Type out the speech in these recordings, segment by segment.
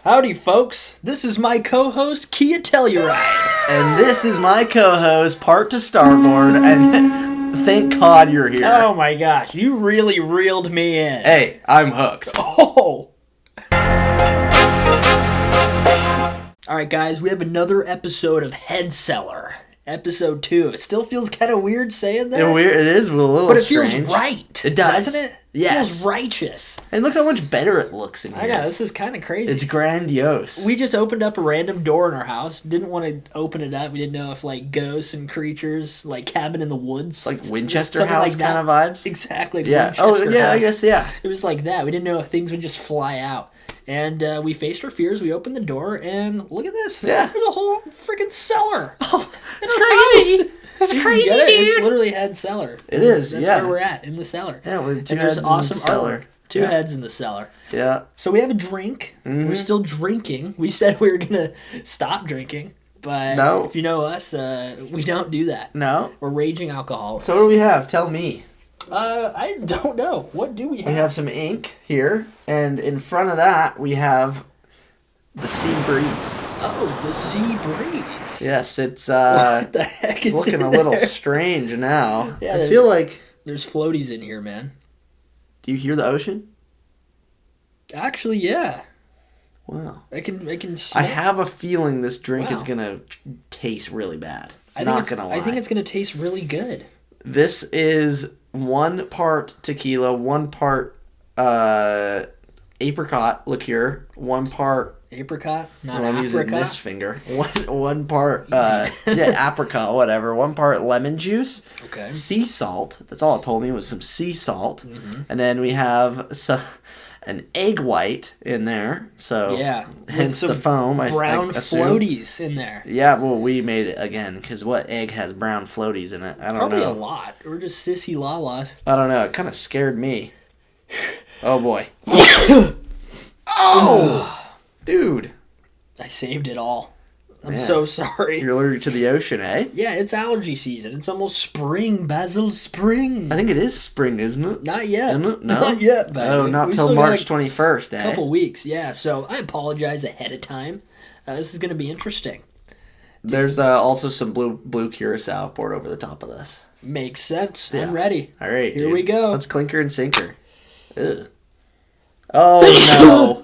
Howdy, folks. This is my co-host, Kia Telluride. And this is my co-host, Part to Starboard, and thank God you're here. Oh my gosh, you really reeled me in. Hey, I'm hooked. Oh! Alright guys, we have another episode of Cellar. Episode 2. It still feels kind of weird saying that. It is a little but it strange. feels right. It does. Doesn't it? Yes. It feels righteous. And look how much better it looks in here. I know, this is kind of crazy. It's grandiose. We just opened up a random door in our house. Didn't want to open it up. We didn't know if, ghosts and creatures, cabin in the woods. Like Winchester House kind of vibes? Exactly. Yeah. Winchester yeah, House. I guess, yeah. It was like that. We didn't know if things would just fly out. And we faced our fears. We opened the door, and look at this. Yeah. There's a whole freaking cellar. Oh, it's crazy. It's crazy, dude. It's literally Cellar. It is, That's yeah. where we're at, in the cellar. Yeah, we're two and there's heads awesome in the cellar. artwork. Two heads in the cellar. Yeah. So we have a drink. Mm-hmm. We're still drinking. We said we were going to stop drinking. But No. if you know us, we don't do that. No. We're raging alcoholics. So what do we have? Tell me. I don't know. What do we have? We have some ink here, and in front of that, we have the sea breeze. Oh, the sea breeze. Yes, it's What the heck it's is looking in a little there? strange now. Yeah, I feel like. There's floaties in here, man. Do you hear the ocean? Actually, yeah. Wow. I can smell. I have a feeling this drink is Wow. gonna taste really bad. I Not think gonna lie. I think it's gonna taste really good. This is 1 part tequila, 1 part apricot liqueur, 1 part. Apricot, not I'm using apricot. this finger. One part. Apricot, whatever. 1 part lemon juice. Okay. Sea salt. That's all it told me was some sea salt, Mm-hmm. and then we have an egg white in there. So Yeah. hence With the foam. brown I assume. floaties in there. Yeah, well, we made it again because what egg has brown floaties in it? I don't Probably know. a lot. We're just sissy lalas. I don't know. It kind of scared me. Oh boy. Oh, dude. I saved it all. I'm Man. so sorry. You're allergic to the ocean, eh? Yeah, it's allergy season. It's almost spring, Basil. Spring. I think it is spring, isn't it? Not yet. Isn't it? No? Not yet, baby. Oh, not We till still got March 21st, a eh? couple weeks. Yeah, so I apologize ahead of time. This is going to be interesting. There's also some blue curacao poured over the top of this. Makes sense. Yeah. I'm ready. All right, Here dude. we go. Let's clinker and sinker. Ugh. Oh, no.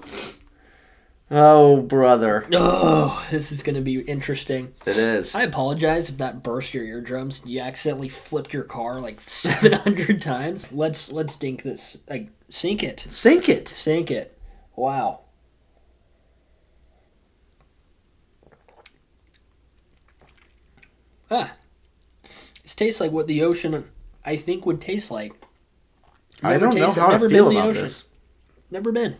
Oh, brother. Oh, this is going to be interesting. It is. I apologize if that burst your eardrums. You accidentally flipped your car 700 times. Let's dink this. Sink it. Sink it. Sink it. Wow. This tastes like what the ocean, I think, would taste like. I don't know how I never feel been in the about ocean. this. Never been.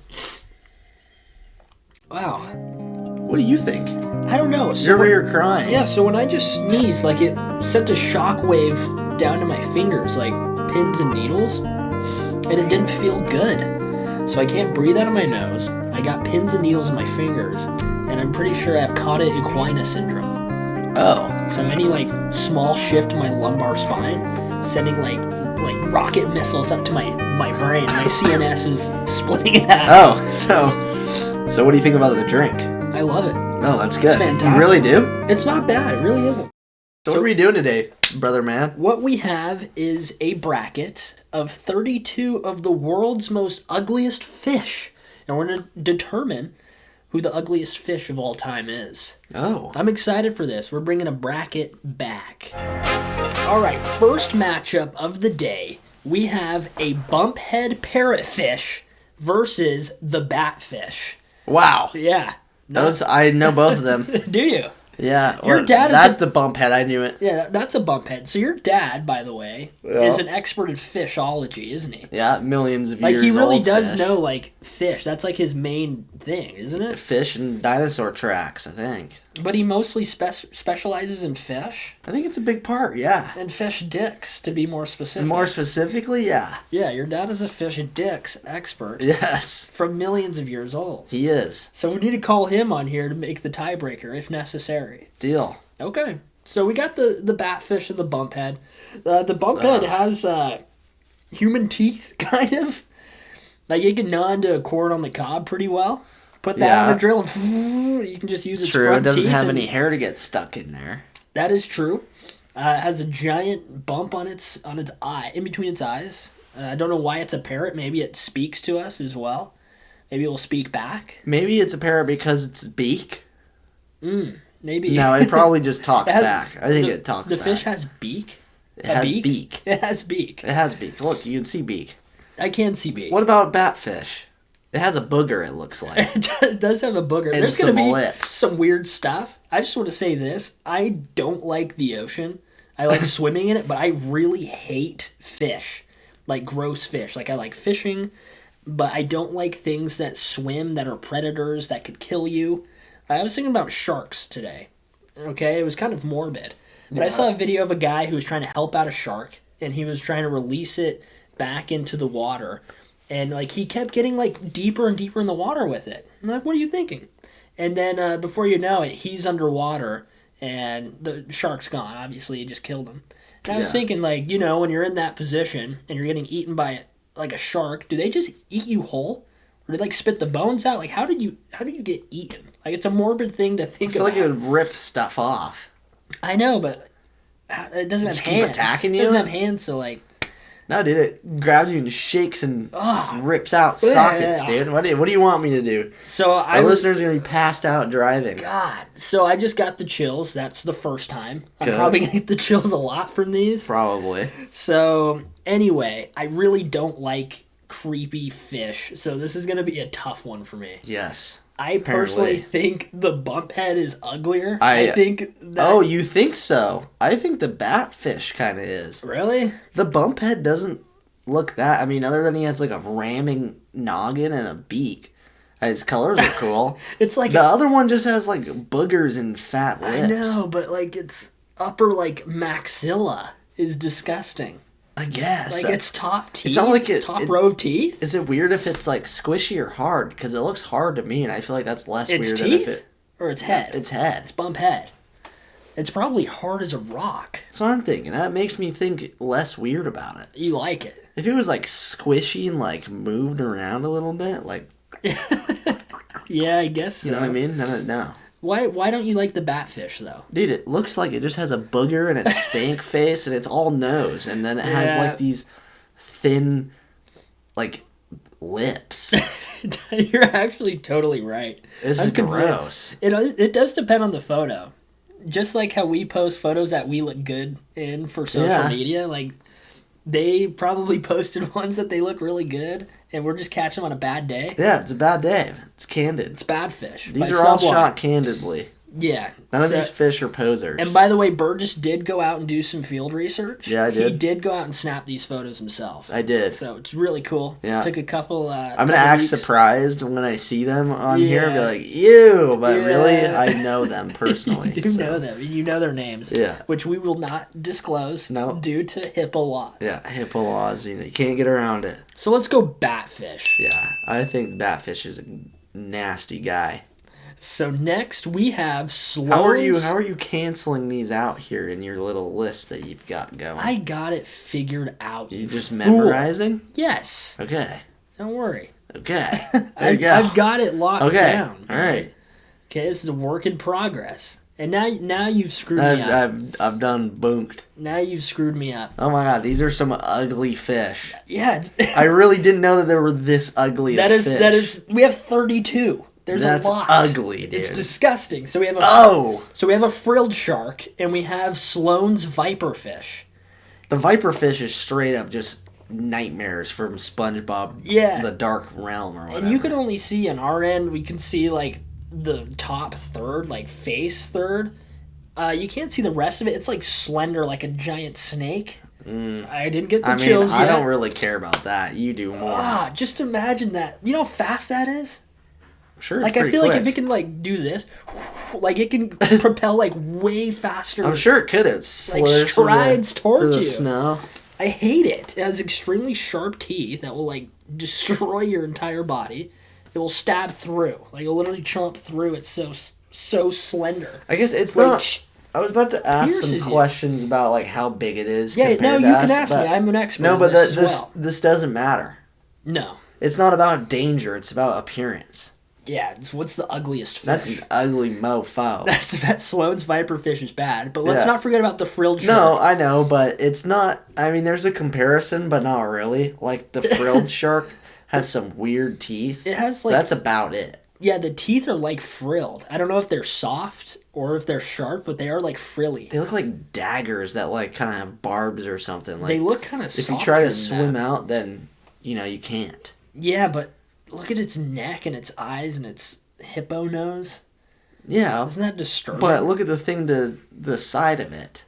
Wow. What do you think? I don't know. So You're when- over here crying. Yeah, so when I just sneezed, it sent a shockwave down to my fingers, like pins and needles, and it didn't feel good. So I can't breathe out of my nose. I got pins and needles in my fingers, and I'm pretty sure I have cauda equina syndrome. Oh. So any small shift in my lumbar spine, sending like rocket missiles up to my brain. My CNS is splitting in half. Oh, so what do you think about the drink? I love it. Oh, that's good. It's fantastic. You really do? It's not bad. It really isn't. So what are we doing today, brother man? What we have is a bracket of 32 of the world's most ugliest fish. And we're going to determine who the ugliest fish of all time is. Oh. I'm excited for this. We're bringing a bracket back. All right, first matchup of the day. We have a bumphead parrotfish versus the batfish. Wow. Yeah. I know both of them. Do you? Yeah. Your dad is That's the bump head. I knew it. Yeah, that's a bumphead. So your dad, by the way, is an expert in fishology, isn't he? Yeah, millions of years He really old does fish. know fish. That's his main thing, isn't it? Fish and dinosaur tracks, I think. But he mostly specializes in fish I think it's a big part, yeah. and fish dicks, to be more specific. More specifically, yeah. Yeah, your dad is a fish dicks expert Yes. from millions of years old. He is. So we need to call him on here to make the tiebreaker if necessary. Deal. Okay. So we got the batfish and the bumphead. The bumphead has human teeth, kind of. You can gnaw into a corn on the cob pretty well. Put that on a drill and you can just use its True, front it doesn't teeth have any hair to get stuck in there. That is true. It has a giant bump on its eye, in between its eyes. I don't know why it's a parrot. Maybe it speaks to us as well. Maybe it will speak back. Maybe it's a parrot because it's beak. Maybe. No, it probably just talks back. I think it talks back. The fish has beak? It has beak. It has beak. It has beak. Look, you can see beak. I can see beak. What about batfish? It has a booger, it looks like. It does have a booger. And There's going to be lips. some weird stuff. I just want to say this. I don't like the ocean. I like swimming in it, but I really hate fish. Like gross fish. Like I like fishing, but I don't like things that swim that are predators that could kill you. I was thinking about sharks today. Okay, it was kind of morbid. But I saw a video of a guy who was trying to help out a shark, and he was trying to release it back into the water. And like he kept getting like deeper and deeper in the water with it. I'm like, what are you thinking? And then before you know it, he's underwater and the shark's gone. Obviously, it just killed him. And I was thinking, like, you know, when you're in that position and you're getting eaten by like a shark, do they just eat you whole, or do they like spit the bones out? Like, how do you get eaten? Like, it's a morbid thing to think about. I feel like it would rip stuff off. I know, but it doesn't have keep hands. attacking you? It doesn't have hands, so like. No, dude, it grabs you and shakes and rips out sockets, dude. What do you want me to do? So Our listeners are going to be passed out driving. God. So I just got the chills. That's the first time. I'm probably going to get the chills a lot from these. Probably. So anyway, I really don't like creepy fish. So this is going to be a tough one for me. Yes. I personally think the bump head is uglier. I think that... Oh, you think so? I think the batfish kind of is. Really? The bump head doesn't look that... I mean, other than he has like a ramming noggin and a beak. His colors are cool. It's like... The other one just has like boogers and fat lips. I know, but like its upper like maxilla is disgusting. I guess. Like its top teeth. It's not like its top row of teeth. Is it weird if it's like squishy or hard? Because it looks hard to me, and I feel like that's less its weird teeth? than if it. Or its head? Its head. Its bump head. It's probably hard as a rock. That's what I'm thinking. That makes me think less weird about it. You like it. If it was like squishy and like moved around a little bit, like. Yeah, I guess so. You know what I mean? No. Why don't you like the batfish, though? Dude, it looks like it just has a booger and its stank face, and it's all nose, and then it has like these thin, like, lips. You're actually totally right. This is gross. It does depend on the photo. Just like how we post photos that we look good in for social media, like they probably posted ones that they look really good, and we're just catching them on a bad day. Yeah, it's a bad day. It's candid. It's bad fish. These are all shot candidly. Yeah. None of these fish are posers. And by the way, Burgess did go out and do some field research. Yeah, I did. He did go out and snap these photos himself. I did. So it's really cool. Yeah. Took a couple I'm going to act surprised when I see them on here and be like, ew, but really, I know them personally. You do know them. You know their names. Yeah. Which we will not disclose due to HIPAA laws. Yeah, HIPAA laws. You can't get around it. So let's go batfish. Yeah, I think batfish is a nasty guy. So next we have slows. How are you canceling these out here in your little list that you've got going? I got it figured out. You just memorizing? Yes. Okay. Don't worry. Okay. There you go. I've got it locked down. All right. Okay, this is a work in progress. And now you've screwed me up. I've done bonked. Now you've screwed me up. Oh my god, these are some ugly fish. Yeah. I really didn't know that there were this ugly fish. That is. We have 32. That's a lot. Ugly, dude. It's disgusting. So we have a frilled shark, and we have Sloane's viperfish. The viperfish is straight up just nightmares from SpongeBob. Yeah. The Dark Realm or whatever. And you can only see on our end. We can see like the top third, like face third. You can't see the rest of it. It's like slender, like a giant snake. I didn't get the chills yet. I don't really care about that. You do more. Just imagine that. You know how fast that is? Sure, like I feel quick. Like if it can like do this, like it can propel like way faster. I'm sure it could. It like strides towards you. Snow. I hate it. It has extremely sharp teeth that will like destroy your entire body. It will stab through. Like it'll literally chomp through. It's so slender. I guess it's like, not. I was about to ask some questions about like how big it is. Yeah, no, you can ask me. I'm an expert. No, but this this doesn't matter. No. It's not about danger. It's about appearance. Yeah, what's the ugliest fish? That's an ugly mofo. That Sloan's viperfish is bad, but let's not forget about the frilled shark. No, I know, but it's not... I mean, there's a comparison, but not really. Like, the frilled shark has some weird teeth. It has, like... That's about it. Yeah, the teeth are, like, frilled. I don't know if they're soft or if they're sharp, but they are, like, frilly. They look like daggers that, like, kind of have barbs or something. Like, they look kind of soft. If you try to swim out, then, you can't. Yeah, but look at its neck and its eyes and its hippo nose. Yeah. Isn't that disturbing? But look at the thing to the side of it.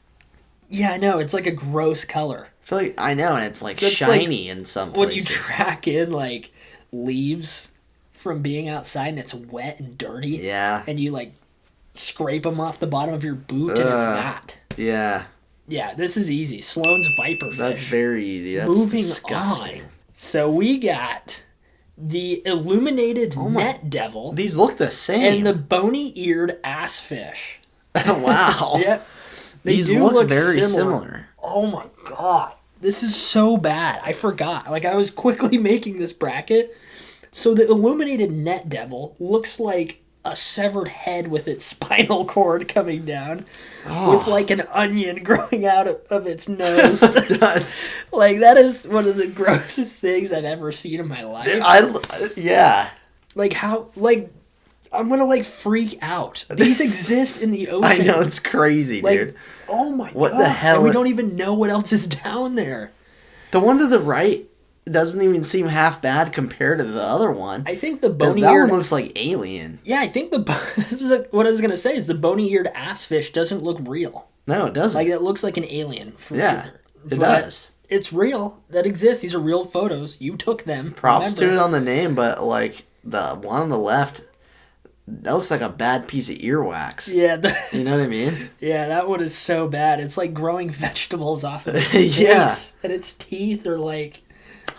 Yeah, I know. It's like a gross color. I feel like, I know, and it's, like, shiny in some places. When you track in, like, leaves from being outside and it's wet and dirty. Yeah. And you, like, scrape them off the bottom of your boot and it's that. Yeah. Yeah, this is easy. Sloan's viperfish. That's very easy. That's Moving disgusting. on. So we got the illuminated net devil. These look the same. And the bony-eared assfish. Wow. Yeah. These look very similar. Oh my god. This is so bad. I forgot. Like, I was quickly making this bracket. So the illuminated net devil looks like a severed head with its spinal cord coming down with like an onion growing out of its nose. It does. Like, that is one of the grossest things I've ever seen in my life. Yeah. Like, how, like, I'm gonna, like, freak out. These exist in the ocean. I know, it's crazy, like, dude. Oh my god. What the hell? And we don't even know what else is down there. The one to the right doesn't even seem half bad compared to the other one. I think the bony-eared... That one looks like alien. Yeah, I think what I was going to say is the bony-eared assfish doesn't look real. No, it doesn't. Like, it looks like an alien, for sure. It does. It's real. That exists. These are real photos. You took them. Props to it on the name, but, like, the one on the left, that looks like a bad piece of earwax. Yeah. You know what I mean? Yeah, that one is so bad. It's like growing vegetables off of its face. And its teeth are like...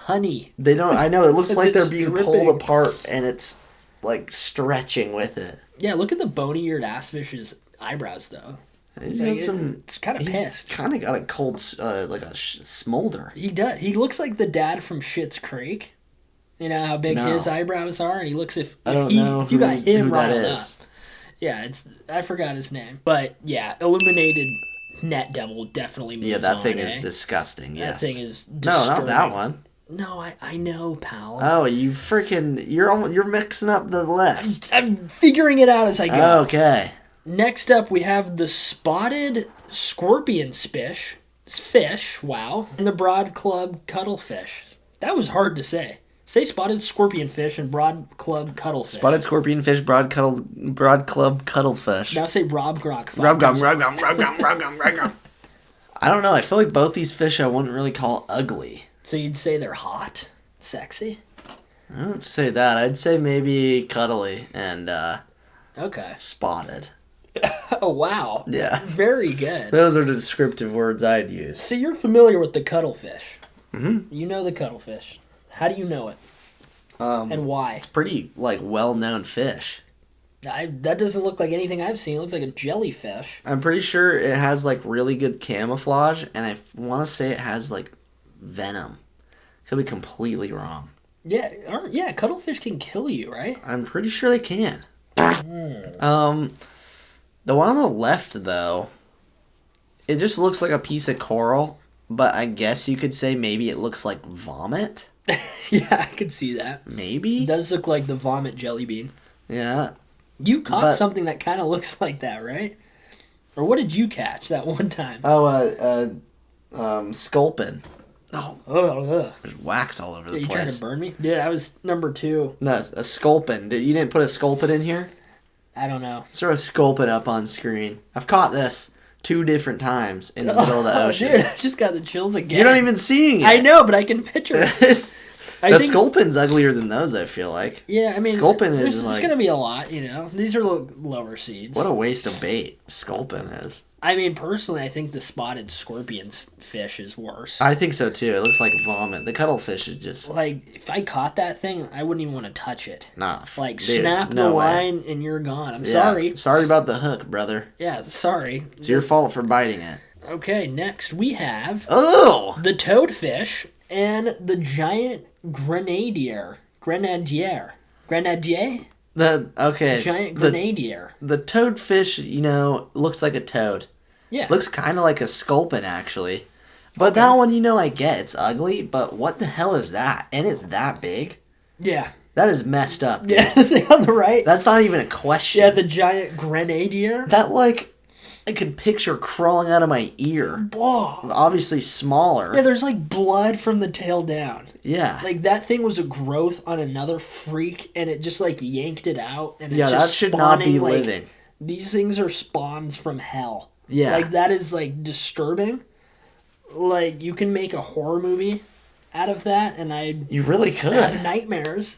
honey. They don't. I know. It looks like they're being dripping. pulled apart, and it's like stretching with it. Yeah, look at the bony-eared assfish's eyebrows, though. He's got some. It's kind of pissed. Kind of got a cold, like a smolder. He does. He looks like the dad from Schitt's Creek. You know how big his eyebrows are, and he looks if you got him right up. Yeah, I forgot his name, but yeah, illuminated net devil definitely moves on. Yeah, that thing is disgusting. Yes, that thing is disturbing. No, not that one. No, I know, pal. Oh, you're mixing up the list. I'm figuring it out as I go. Okay. Next up, we have the spotted scorpion fish, wow, and the broad club cuttlefish. That was hard to say. Say spotted scorpion fish and broad club cuttlefish. Spotted scorpion fish, broad club cuttlefish. Now say rob grok. Rob gum. I don't know. I feel like both these fish I wouldn't really call ugly. So you'd say they're hot? Sexy? I don't say that. I'd say maybe cuddly and okay. Spotted. Oh, wow. Yeah. Very good. Those are the descriptive words I'd use. So you're familiar with the cuttlefish. Mm-hmm. You know the cuttlefish. How do you know it? And why? It's pretty, like, well-known fish. That doesn't look like anything I've seen. It looks like a jellyfish. I'm pretty sure it has, like, really good camouflage, and I want to say it has, like, venom. Could be completely wrong. Yeah, cuttlefish can kill you, right? I'm pretty sure they can. The one on the left, though, it just looks like a piece of coral, but I guess you could say maybe it looks like vomit. Yeah, I could see that. Maybe? It does look like the vomit jelly bean. Yeah. You caught something that kind of looks like that, right? Or what did you catch that one time? Sculpin. Oh, there's wax all over the place. Are you trying to burn me? Dude, I was number 2. No, a sculpin. You didn't put a sculpin in here? I don't know. Let's throw a sculpin up on screen. I've caught this 2 different times in the middle of the ocean. Dude, I just got the chills again. You're not even seeing it. I know, but I can picture it. Sculpin's uglier than those, I feel like. Yeah, I mean, Sculpin is there's going to be a lot, you know. These are lower seeds. What a waste of bait Sculpin is. I mean, personally, I think the spotted scorpion fish is worse. I think so, too. It looks like vomit. The cuttlefish is just... Like, if I caught that thing, I wouldn't even want to touch it. Nah. Like, snap the line and you're gone. I'm sorry. Sorry about the hook, brother. Yeah, sorry. It's your fault for biting it. Okay, next we have... Oh! The toadfish and the giant grenadier. Grenadier? The Giant grenadier. The toadfish, looks like a toad. Yeah. Looks kind of like a sculpin, actually. But that one, I get. It's ugly, but what the hell is that? And it's that big? Yeah. That is messed up, dude. Yeah, the thing on the right. That's not even a question. Yeah, the giant grenadier. That, I could picture crawling out of my ear. Whoa. Obviously smaller. Yeah, there's, blood from the tail down. Yeah. That thing was a growth on another freak, and it just, yanked it out. And yeah, it's that just should spawning, not be living. These things are spawns from hell. Yeah. That is, disturbing. You can make a horror movie out of that, and You really could. have nightmares.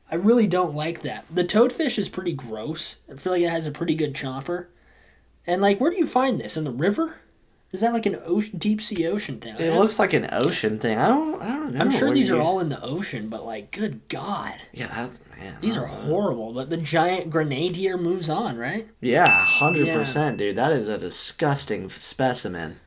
I really don't like that. The toadfish is pretty gross. I feel like it has a pretty good chomper. And, where do you find this? In the river? Is that an ocean, deep sea ocean thing? It looks like an ocean thing. I don't know. I'm sure these are all in the ocean, but, good God. Yeah, man. These are horrible, but the giant grenadier moves on, right? Yeah, 100%, dude. That is a disgusting specimen.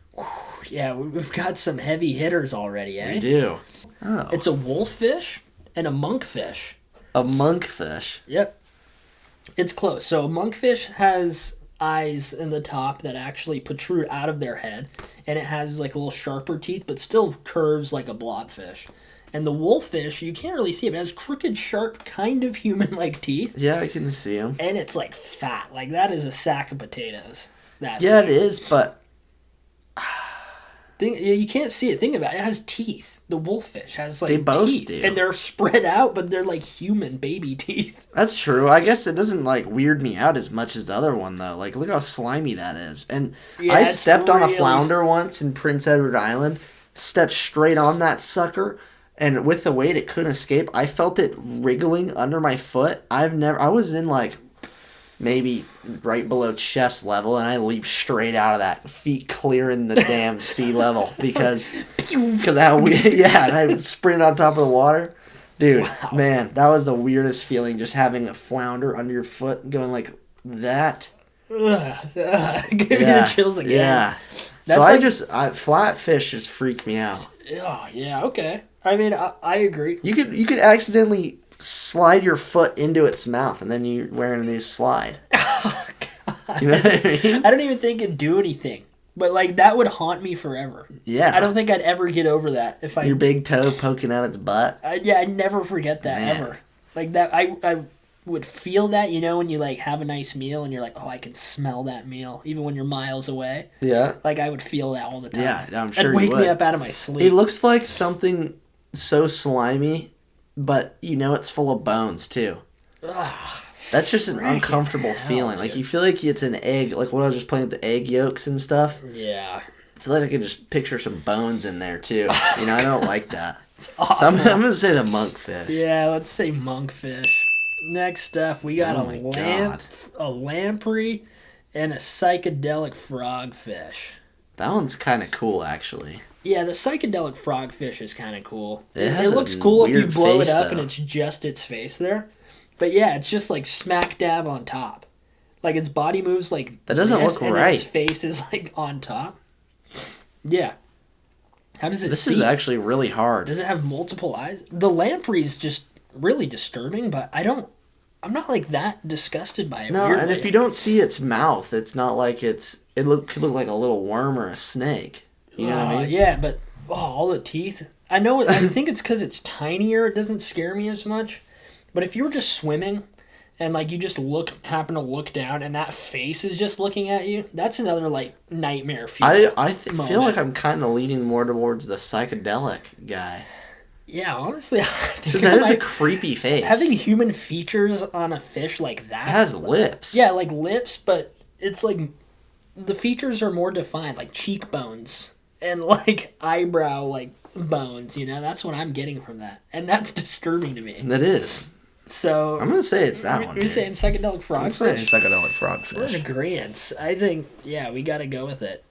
Yeah, we've got some heavy hitters already, eh? We do. Oh. It's a wolffish and a monkfish. A monkfish. Yep. It's close. So a monkfish has eyes in the top that actually protrude out of their head, and it has a little sharper teeth, but still curves like a blobfish. And the wolffish, you can't really see it, but it has crooked, sharp, kind of human-like teeth. Yeah, I can see them. And it's fat. That is a sack of potatoes. It is, but you can't see it. Think about it. It has teeth. The wolffish has they both teeth, do, and they're spread out, but they're human baby teeth. That's true. I guess it doesn't weird me out as much as the other one though. Look how slimy that is. And yeah, I stepped on a flounder once in Prince Edward Island. Stepped straight on that sucker, and with the weight it couldn't escape. I felt it wriggling under my foot. I was in maybe right below chest level, and I leaped straight out of that, feet clearing the damn sea level because how and I sprinted on top of the water. Dude, wow. Man, that was the weirdest feeling, just having a flounder under your foot going like that. Give me the chills again. Yeah. That's so flatfish just freak me out. Oh, yeah, okay. I mean, I agree. You could accidentally slide your foot into its mouth, and then you're wearing a new slide. Oh, God. You know what I mean? I don't even think it'd do anything. But, that would haunt me forever. Yeah. I don't think I'd ever get over that. Your big toe poking out its butt? I'd never forget that, ever. That, I would feel that, when you, have a nice meal, and you're like, oh, I can smell that meal, even when you're miles away. Yeah. I would feel that all the time. Yeah, I'm sure It'd wake me up out of my sleep. It looks like something so slimy, but it's full of bones too. Ugh, that's just an uncomfortable feeling. You feel like it's an egg, when I was just playing with the egg yolks and stuff. Yeah. I feel like I could just picture some bones in there too. I don't like that. It's awful. So I'm gonna say the monkfish. Yeah, let's say monkfish. Next up, we got a lamprey and a psychedelic frogfish. That one's kind of cool, actually. Yeah, the psychedelic frogfish is kind of cool. It looks cool if you blow it up though. And it's just its face there. But yeah, it's just smack dab on top. Its body moves that doesn't look and right. Then its face is on top. Yeah. How does it This see? is actually really hard. Does it have multiple eyes? The lamprey is just really disturbing, but I'm not that disgusted by it. No, weirdly. and if you don't see its mouth, it's not it could look like a little worm or a snake. You know what I mean? Yeah, but all the teeth. I know. I think it's because it's tinier. It doesn't scare me as much. But if you were just swimming, and you just happen to look down, and that face is just looking at you, that's another nightmare feeling. I feel like I'm kind of leaning more towards the psychedelic guy. Yeah, honestly, I think that is a creepy face. Having human features on a fish like that. It has lips. Yeah, lips, but it's the features are more defined, cheekbones and eyebrow bones. That's what I'm getting from that, and that's disturbing to me. That is. So I'm gonna say it's that one. You're saying psychedelic frogfish? I'm saying psychedelic frogfish. We're in agreement. I think we got to go with it.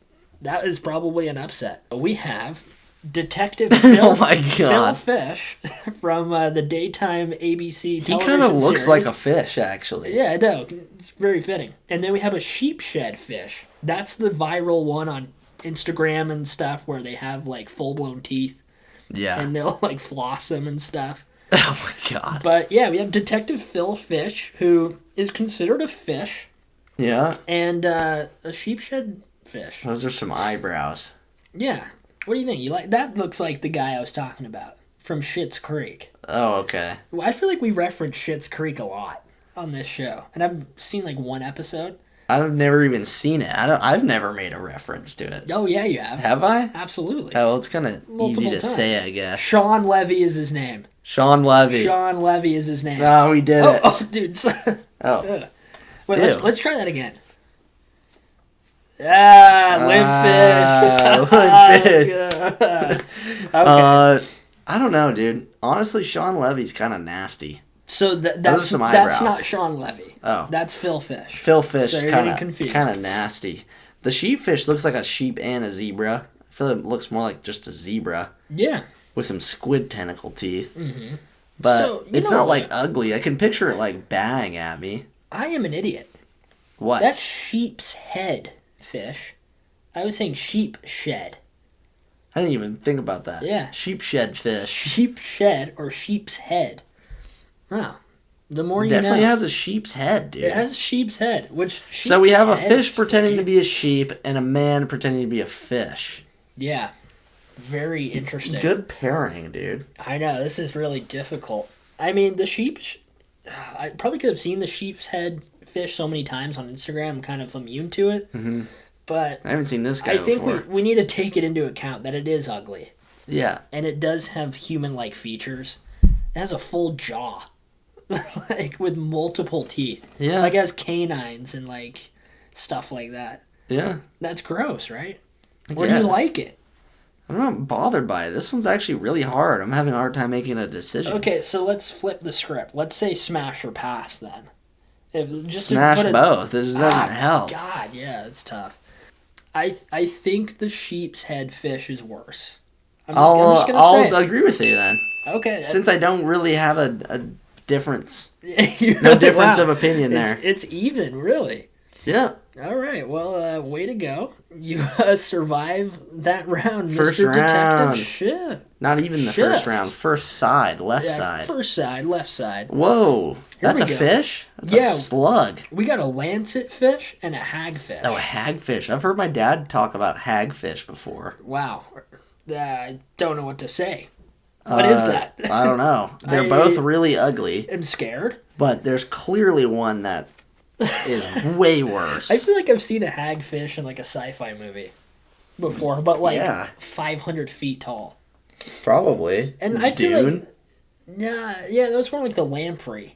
That is probably an upset. We have Detective Phil, Phil Fish from the daytime ABC television He kind of looks series. like a fish, actually. Yeah, I know. It's very fitting. And then we have a sheepshed fish. That's the viral one on Instagram and stuff where they have full-blown teeth. Yeah. And they'll floss them and stuff. Oh my god. But yeah, we have Detective Phil Fish, who is considered a fish. Yeah. And a sheepshead fish. Those are some eyebrows. Yeah. What do you think? You like that? Looks like the guy I was talking about from Schitt's Creek. Oh, okay. I feel like we reference Schitt's Creek a lot on this show, and I've seen like one episode. I've never even seen it. I've never made a reference to it. Oh yeah, you have. Have I? Absolutely. Oh, well, it's kind of easy to times. say, I guess. Sean Levy is his name. Sean Levy. Sean Levy is his name. No, we did it. Oh, dude. Oh. Wait, let's try that again. Limp fish. Okay. I don't know, dude. Honestly, Sean Levy's kind of nasty. So that's not Sean Levy. Oh. That's Phil Fish. Phil Fish so kind of nasty. The sheepfish looks like a sheep and a zebra. I feel it looks more like just a zebra. Yeah. With some squid tentacle teeth. Mm-hmm. But so, it's not like ugly. I can picture it like bang at me. I am an idiot. What? That's sheep's head fish. I was saying sheep shed. I didn't even think about that. Yeah. Sheep shed fish. Sheep shed or sheep's head. Oh. The more you know. Definitely has a sheep's head, dude. It has a sheep's head. So we have a fish pretending to be a sheep and a man pretending to be a fish. Yeah. Very interesting. Good pairing, dude. I know. This is really difficult. I mean, the sheep's... I probably could have seen the sheep's head fish so many times on Instagram. I'm kind of immune to it. Mm-hmm. But I haven't seen this guy before. I think we need to take it into account that it is ugly. Yeah. And it does have human-like features. It has a full jaw. Like, with multiple teeth. Yeah. Like, it has canines and, like, stuff like that. Yeah. That's gross, right? Or do you like it? I'm not bothered by it. This one's actually really hard. I'm having a hard time making a decision. Okay, so let's flip the script. Let's say smash or pass, then. Smash both. This doesn't help. God, yeah, it's tough. I think the sheep's head fish is worse. I'm just gonna say I'll agree with you then. Okay. Since I don't really have a difference. No difference of opinion there. It's even, really. Yeah. All right. Well, way to go. You survive that round, first Mr. round. Detective Shift. Not even the first round. First side. Left side. First side, left side. Whoa. That's a fish? That's a slug. We got a lancet fish and a hagfish. Oh, a hagfish. I've heard my dad talk about hagfish before. Wow. I don't know what to say. What is that? I don't know. They're both really ugly. I'm scared. But there's clearly one that is way worse. I feel like I've seen a hagfish in like a sci-fi movie before, but like 500 feet tall. Probably. And I feel like... that was more like the lamprey,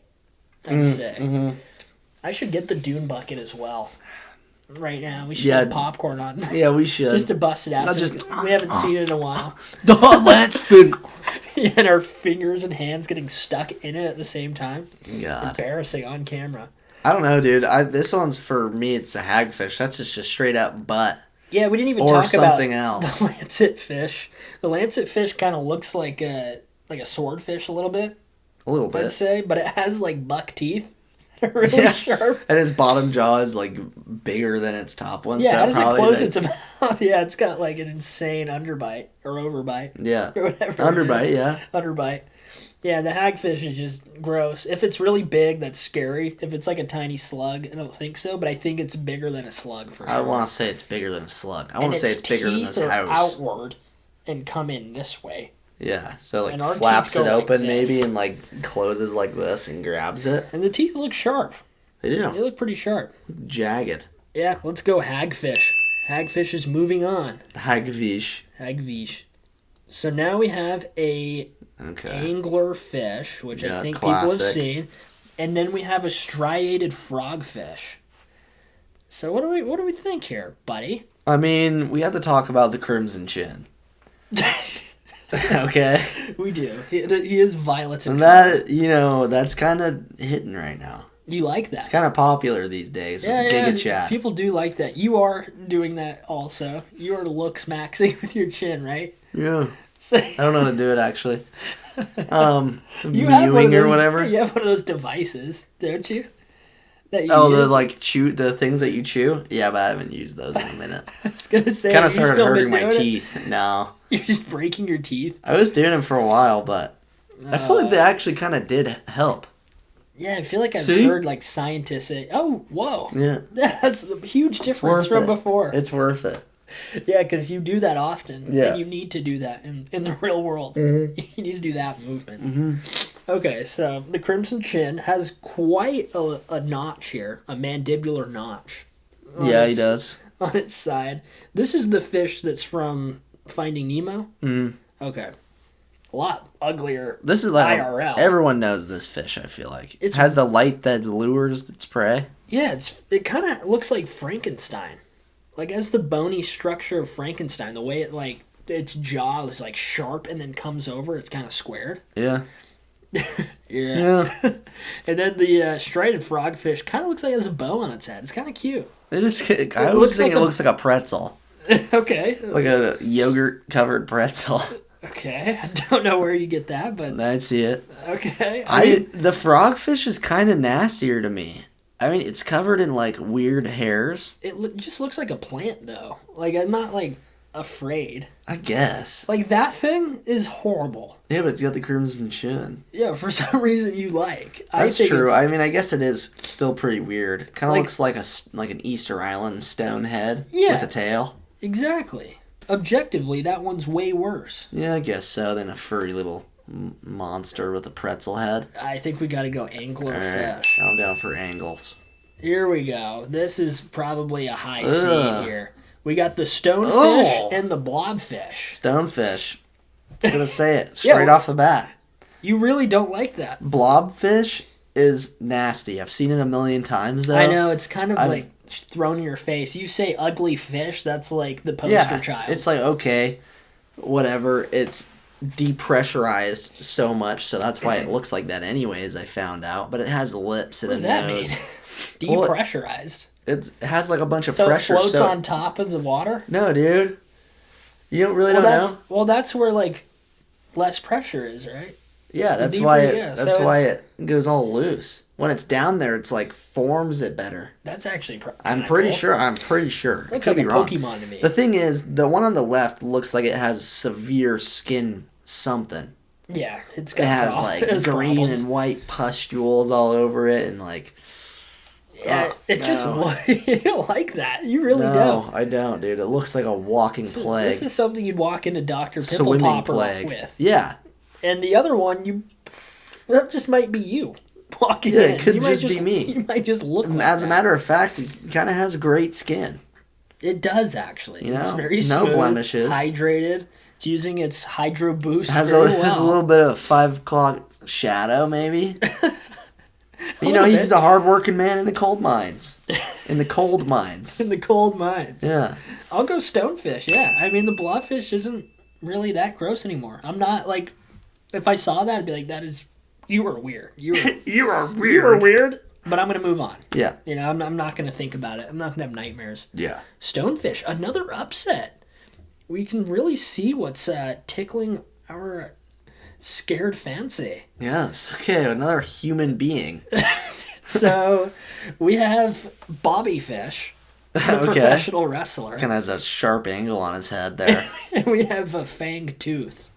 I would say. Mm-hmm. I should get the dune bucket as well. Right now, we should get popcorn on. Yeah, we should. Just to bust it out. We haven't seen it in a while. Let's think. And our fingers and hands getting stuck in it at the same time. God. Embarrassing on camera. I don't know, dude. This one's for me. It's the hagfish. That's just a straight up butt. Yeah, we didn't even talk about something else. The lancet fish. The lancet fish kind of looks like a swordfish a little bit. A little bit. I'd say, but it has like buck teeth. Really sharp. And its bottom jaw is like bigger than its top one. Yeah, so how does it close its mouth? Yeah, it's got like an insane underbite or overbite. Yeah. Or whatever. Underbite, yeah. Underbite. Yeah, the hagfish is just gross. If it's really big, that's scary. If it's like a tiny slug, I don't think so, but I think it's bigger than a slug for sure. I want to say it's bigger than a slug. I want to say it's bigger than this house. Outward and come in this way. Yeah, so like flaps it open maybe and like closes like this and grabs it. And the teeth look sharp. They do. They look pretty sharp. Jagged. Yeah, let's go hagfish. Hagfish is moving on. Hagfish. Hagfish. So now we have a angler fish, which I think people have seen. And then we have a striated frogfish. So what do we think here, buddy? I mean, we have to talk about the crimson chin. Okay. We do. He is violet and that, that's kind of hitting right now. You like that? It's kind of popular these days with Giga Chat. People do like that. You are doing that also. You are looks maxing with your chin, right? Yeah. I don't know how to do it actually. You mewing or whatever. You have one of those devices, don't you? The things that you chew? Yeah, but I haven't used those in a minute. I was going to say, kind of started hurting my teeth. No. You're just breaking your teeth? I was doing them for a while, but I feel like they actually kind of did help. Yeah, I feel like I've heard like scientists say, "Oh, whoa, yeah, that's a huge difference from before." It's worth it. Yeah, because you do that often, yeah. and you need to do that in the real world. Mm-hmm. You need to do that movement. Mm-hmm. Okay, so the Crimson Chin has quite a notch here, a mandibular notch. Yeah, he does. On its side. This is the fish that's from Finding Nemo? Mm. Okay. A lot uglier. This is like IRL. Everyone knows this fish, I feel like. It has the light that lures its prey. Yeah, it kind of looks like Frankenstein. Like, it has the bony structure of Frankenstein. The way it, like, its jaw is, like, sharp and then comes over. It's kind of squared. Yeah. yeah. And then the striated frogfish kind of looks like it has a bow on its head. It's kind of cute. I always think it looks like a pretzel. Okay. Like a yogurt-covered pretzel. Okay. I don't know where you get that, but... I see it. Okay. The frogfish is kind of nastier to me. I mean, it's covered in, like, weird hairs. It just looks like a plant, though. Like, I'm not, like, afraid. I guess. Like, that thing is horrible. Yeah, but it's got the crimson chin. Yeah, for some reason you like. That's true. I mean, I guess it is still pretty weird. Kind of looks like an Easter Island stone head with a tail. Exactly. Objectively, that one's way worse. Yeah, I guess so, than a furry little monster with a pretzel head. I think we gotta go angler fish. I'm down for angles. Here we go. This is probably a high C here. We got the stonefish and the blobfish. Stonefish. I'm gonna say it straight off the bat. You really don't like that. Blobfish is nasty. I've seen it a million times, though. I know, it's kind of like thrown in your face. You say ugly fish, that's like the poster child. It's like, okay, whatever. It's depressurized so much, so that's why it looks like that anyways, I found out. But it has lips and a nose. What does that mean? Depressurized? It has like a bunch of pressure. So it floats on top of the water? No, dude. You don't know? Well, that's where like less pressure is, right? Yeah, that's why it goes all loose. When it's down there, it's like forms it better. That's actually I'm pretty sure. Looks like a Pokemon to me. The thing is, the one on the left looks like it has severe skin something. Yeah, it has like green problems. And white pustules all over it, and like. Yeah, just you don't like that. You really don't. No, I don't, dude. It looks like a walking plague. This is something you'd walk into Dr. Pimple Popper with. Yeah. And the other one, that just might be you walking in. Yeah, it could just be me. You might just look like As a matter of fact, it kind of has great skin. It does, actually. You know, it's very smooth, no blemishes. Hydrated. It's using its Hydro Boost has a little bit of 5 o'clock shadow, maybe. He's the hard-working man in the cold mines. In the cold mines. In the cold mines. Yeah. I'll go stonefish, yeah. I mean, the blobfish isn't really that gross anymore. I'm not, like... If I saw that, I'd be like, you were weird. You were weird. But I'm going to move on. Yeah. You know, I'm not going to think about it. I'm not going to have nightmares. Yeah. Stonefish, another upset. We can really see what's tickling our scared fancy. Yes. Okay, another human being. So, we have Bobby Fish, the professional wrestler. Kind of has a sharp angle on his head there. And we have a fang tooth.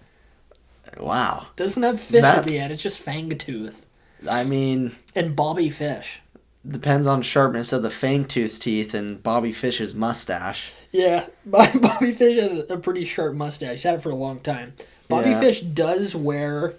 Wow. Doesn't have fish at the end, it's just fang tooth. I mean... And Bobby Fish. Depends on sharpness of the fang tooth teeth and Bobby Fish's mustache. Yeah, Bobby Fish has a pretty sharp mustache. He's had it for a long time. Bobby Fish does wear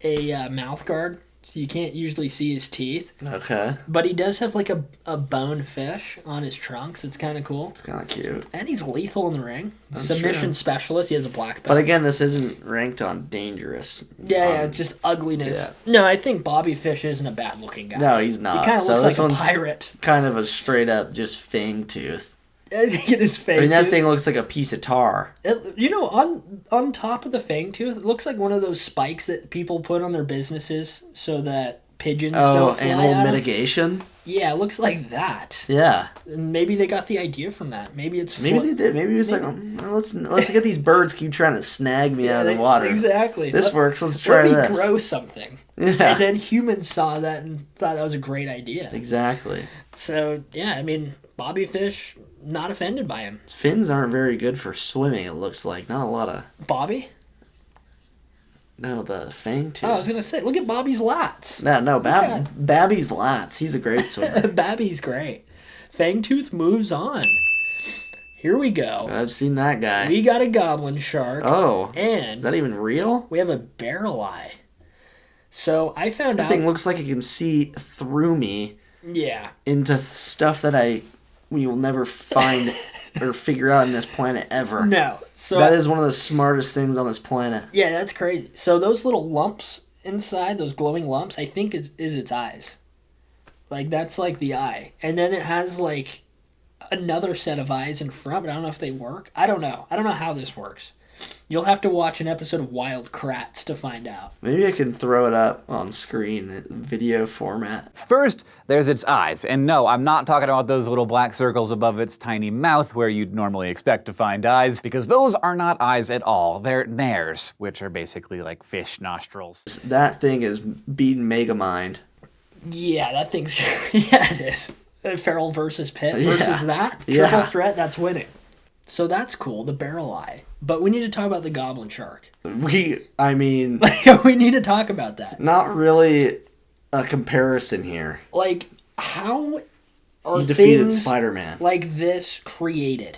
a mouth guard, so you can't usually see his teeth. Okay. But he does have like a bone fish on his trunks. It's kind of cool. It's kind of cute. And he's lethal in the ring. That's Submission true. Specialist. He has a black belt. But again, this isn't ranked on dangerous. Yeah, it's just ugliness. Yeah. No, I think Bobby Fish isn't a bad looking guy. No, he's not. He kind of looks like a pirate. Kind of a straight up just fang tooth. I think it is fang tooth. I mean, that thing looks like a piece of tar. On top of the fang tooth, it looks like one of those spikes that people put on their businesses so that pigeons don't fly animal out mitigation? Yeah, it looks like that. Yeah. And maybe they got the idea from that. Maybe it's... Maybe they did. Maybe it was let's get these birds keep trying to snag me out of the water. Exactly. This works. Let's try this. Let me grow something. Yeah. And then humans saw that and thought that was a great idea. Exactly. So, yeah, I mean, Bobby Fish, not offended by him. His fins aren't very good for swimming, it looks like. Not a lot of... Bobby? No, the fang tooth. Oh, I was gonna say, look at Bobby's lats. No, Babby's lats. He's a great swimmer. Babby's great. Fangtooth moves on. Here we go. I've seen that guy. We got a goblin shark. Oh. And is that even real? we have a barrel eye. So I found out... That thing looks like it can see through me. Yeah. Into stuff that we will never find or figure out on this planet ever. No. So that is one of the smartest things on this planet. Yeah, that's crazy. So those little lumps inside, those glowing lumps, I think is its eyes. Like, that's like the eye. And then it has like another set of eyes in front, but I don't know if they work. I don't know how this works. You'll have to watch an episode of Wild Kratts to find out. Maybe I can throw it up on screen in video format. First, there's its eyes. And no, I'm not talking about those little black circles above its tiny mouth where you'd normally expect to find eyes, because those are not eyes at all. They're nares, which are basically like fish nostrils. That thing is beating Megamind. Yeah, that thing's... yeah, it is. Feral versus Pit versus that. Triple threat, that's winning. So that's cool, the barrel eye. But we need to talk about the goblin shark. We need to talk about that. Not really a comparison here. Like, how are he defeated things Spider-Man like this created?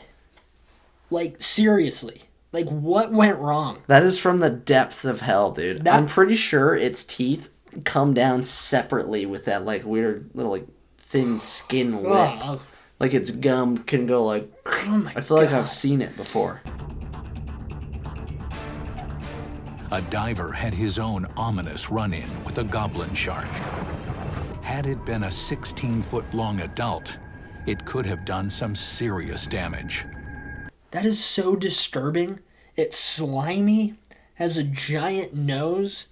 Like, seriously. Like, what went wrong? That is from the depths of hell, dude. I'm pretty sure its teeth come down separately with that, like, weird little, like, thin skin lip. Oh. Like, its gum can go, like... Oh my I feel like I've seen it before. A diver had his own ominous run-in with a goblin shark. Had it been a 16-foot-long adult, it could have done some serious damage. That is so disturbing. It's slimy, has a giant nose,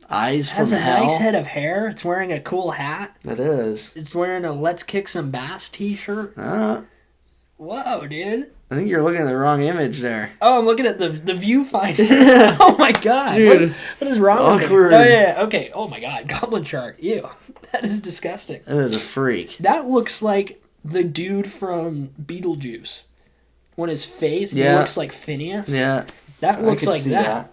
eyes from has a hell. nice head of hair. It's wearing a cool hat. It is. It's wearing a Let's Kick Some Bass t-shirt. Whoa, dude. I think you're looking at the wrong image there. Oh, I'm looking at the viewfinder. Oh my god. Dude. What is wrong Awkward. with me? Oh, yeah. Okay. Oh my god. Goblin shark. Ew. That is disgusting. That is a freak. That looks like the dude from Beetlejuice. When his face he looks like Phineas. Yeah. That looks like that.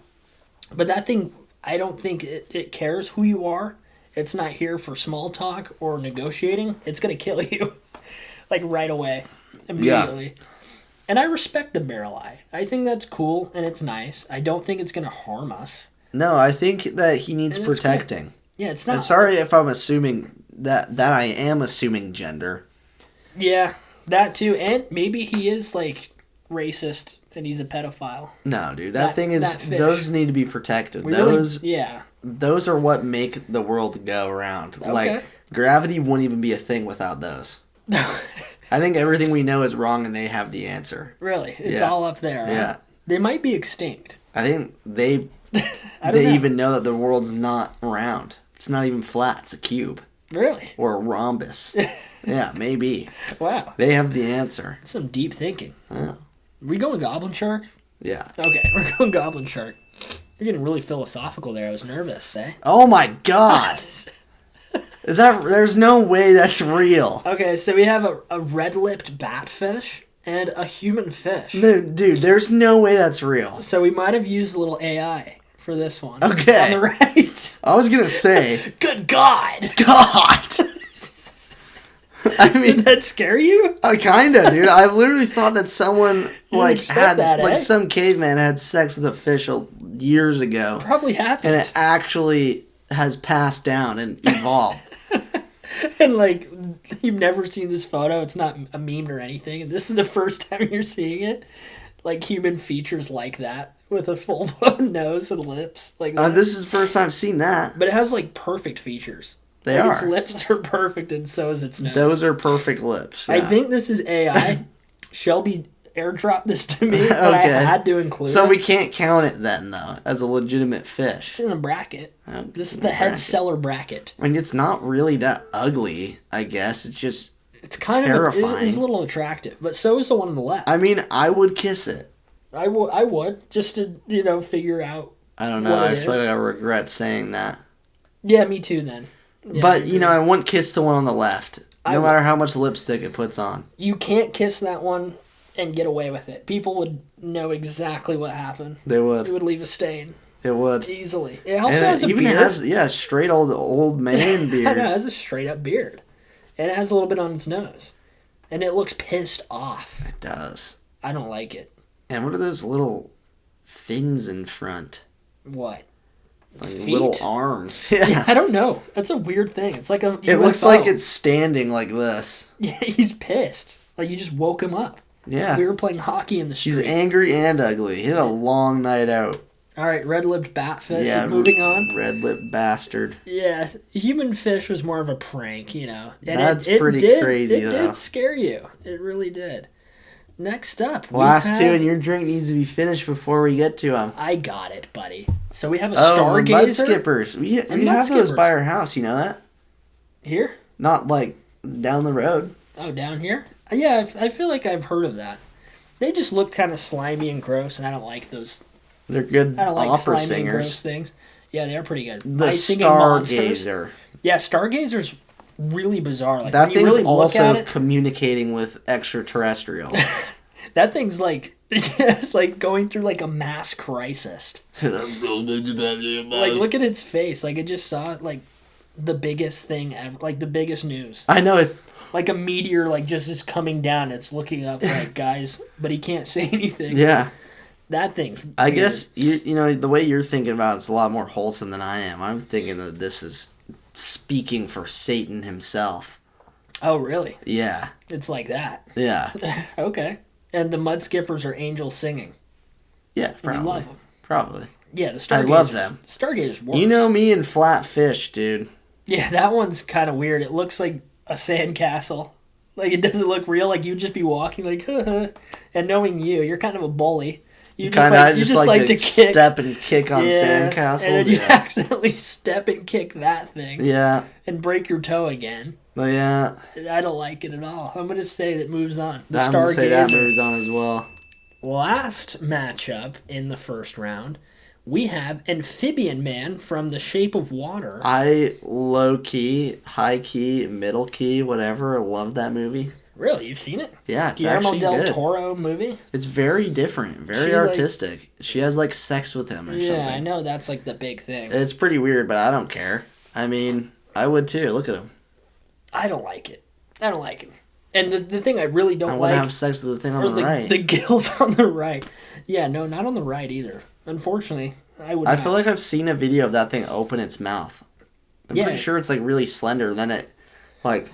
But that thing, I don't think it cares who you are. It's not here for small talk or negotiating. It's going to kill you. Like right away. Immediately. Yeah. And I respect the barrel eye. I think that's cool and it's nice. I don't think it's going to harm us. No, I think that he needs protecting. Yeah, it's not. And sorry if I'm assuming that I am assuming gender. Yeah, that too. And maybe he is like racist and he's a pedophile. No, dude, that thing is. Those need to be protected. Those are what make the world go around. Okay. Like gravity wouldn't even be a thing without those. I think everything we know is wrong and they have the answer. Really? It's all up there. Huh? Yeah. They might be extinct. I think they even know that the world's not round. It's not even flat. It's a cube. Really? Or a rhombus. Yeah, maybe. Wow. They have the answer. That's some deep thinking. Yeah. Are we going goblin shark? Yeah. Okay, we're going goblin shark. You're getting really philosophical there. I was nervous, eh? Oh my god! There's no way that's real. Okay, so we have a red-lipped batfish and a human fish. No, dude, there's no way that's real. So we might have used a little AI for this one. Okay. On the right. I was gonna say... Good God! God! I mean... Did that scare you? Kinda, dude. I literally thought that someone, had some caveman had sex with a fish years ago. Probably happened. And it actually has passed down and evolved. And like, you've never seen this photo. It's not a meme or anything. And this is the first time you're seeing it. Like human features like that with a full blown nose and lips. Like that. This is the first time I've seen that. But it has like perfect features. They are. Its lips are perfect and so is its nose. Those are perfect lips. Yeah. I think this is AI. Shelby airdropped this to me, but I had to include it. So we can't count it then, though, as a legitimate fish. It's in a bracket. This is the head Cellar bracket. I mean, it's not really that ugly, I guess. It's just kind terrifying. It's a little attractive, but so is the one on the left. I mean, I would kiss it. I would, just to, figure out. I don't know. I feel like I regret saying that. Yeah, me too, then. Yeah, but, I wouldn't kiss the one on the left, no matter how much lipstick it puts on. You can't kiss that one, and get away with it. People would know exactly what happened. They would. It would leave a stain. It would. Easily. It also has a beard. Has, straight old man beard. I know, it has a straight up beard. And it has a little bit on its nose. And it looks pissed off. It does. I don't like it. And what are those little things in front? What? Like Feet? little arms. Yeah, I don't know. That's a weird thing. It's like a UFO. It looks like it's standing like this. Yeah, he's pissed. Like you just woke him up. Yeah. We were playing hockey in the street. He's angry and ugly. He had a long night out. All right, red-lipped batfish. Yeah, Moving on. Red-lipped bastard. Yeah, human fish was more of a prank, you know. And That's pretty crazy, though. It did scare you. It really did. Next up, last two, and your drink needs to be finished before we get to them. I got it, buddy. So we have a Stargazer. Stargazer. Mud skippers. We have those by our house. You know that? Here? Not like down the road. Oh, down here? Yeah, I feel like I've heard of that. They just look kind of slimy and gross, and I don't like those. They're good I don't like opera slimy and gross singers. things. Yeah, they are pretty good. The Icing and Monsters. Stargazer. Yeah, Stargazer's really bizarre. Like That when you thing's really look also at it, communicating with extraterrestrials. that thing's like it's like going through like a mass crisis. Like look at its face. Like it just saw like the biggest thing ever, like the biggest news. I know it. Like a meteor, like just is coming down. It's looking up, like guys, but he can't say anything. Yeah. That thing's weird. I guess you know the way you're thinking about it's a lot more wholesome than I am. I'm thinking that this is speaking for Satan himself. Oh really? Yeah. It's like that. Yeah. Okay. And the mud skippers are angels singing. Yeah. Probably. You love them. Probably. Yeah, the Stargazers. I love them. Stargazers worse. You know me and flat fish, dude. Yeah, that one's kind of weird. It looks like a sandcastle. Like, it doesn't look real. Like, you'd just be walking like, and knowing you're kind of a bully. You just like to kick. Step and kick on sandcastles. And then you accidentally step and kick that thing. Yeah. And break your toe again. Well, yeah. I don't like it at all. I'm going to say that moves on. The I'm going to say that Stargazer. moves on as well. Last matchup in the first round, we have Amphibian Man from The Shape of Water. I low-key, high-key, middle-key, whatever, love that movie. Really? You've seen it? Yeah, it's Guillermo actually del good. Toro movie? It's very different, very artistic. She has, like, sex with him or something. Yeah, I know that's, like, the big thing. It's pretty weird, but I don't care. I mean, I would too. Look at him. I don't like it. I don't like him. And the thing I really don't like... I want to have sex with the thing on the right. The gills on the right. Yeah, no, not on the right either. Unfortunately, I feel like I've seen a video of that thing open its mouth. I'm pretty sure it's like really slender. And then it, like,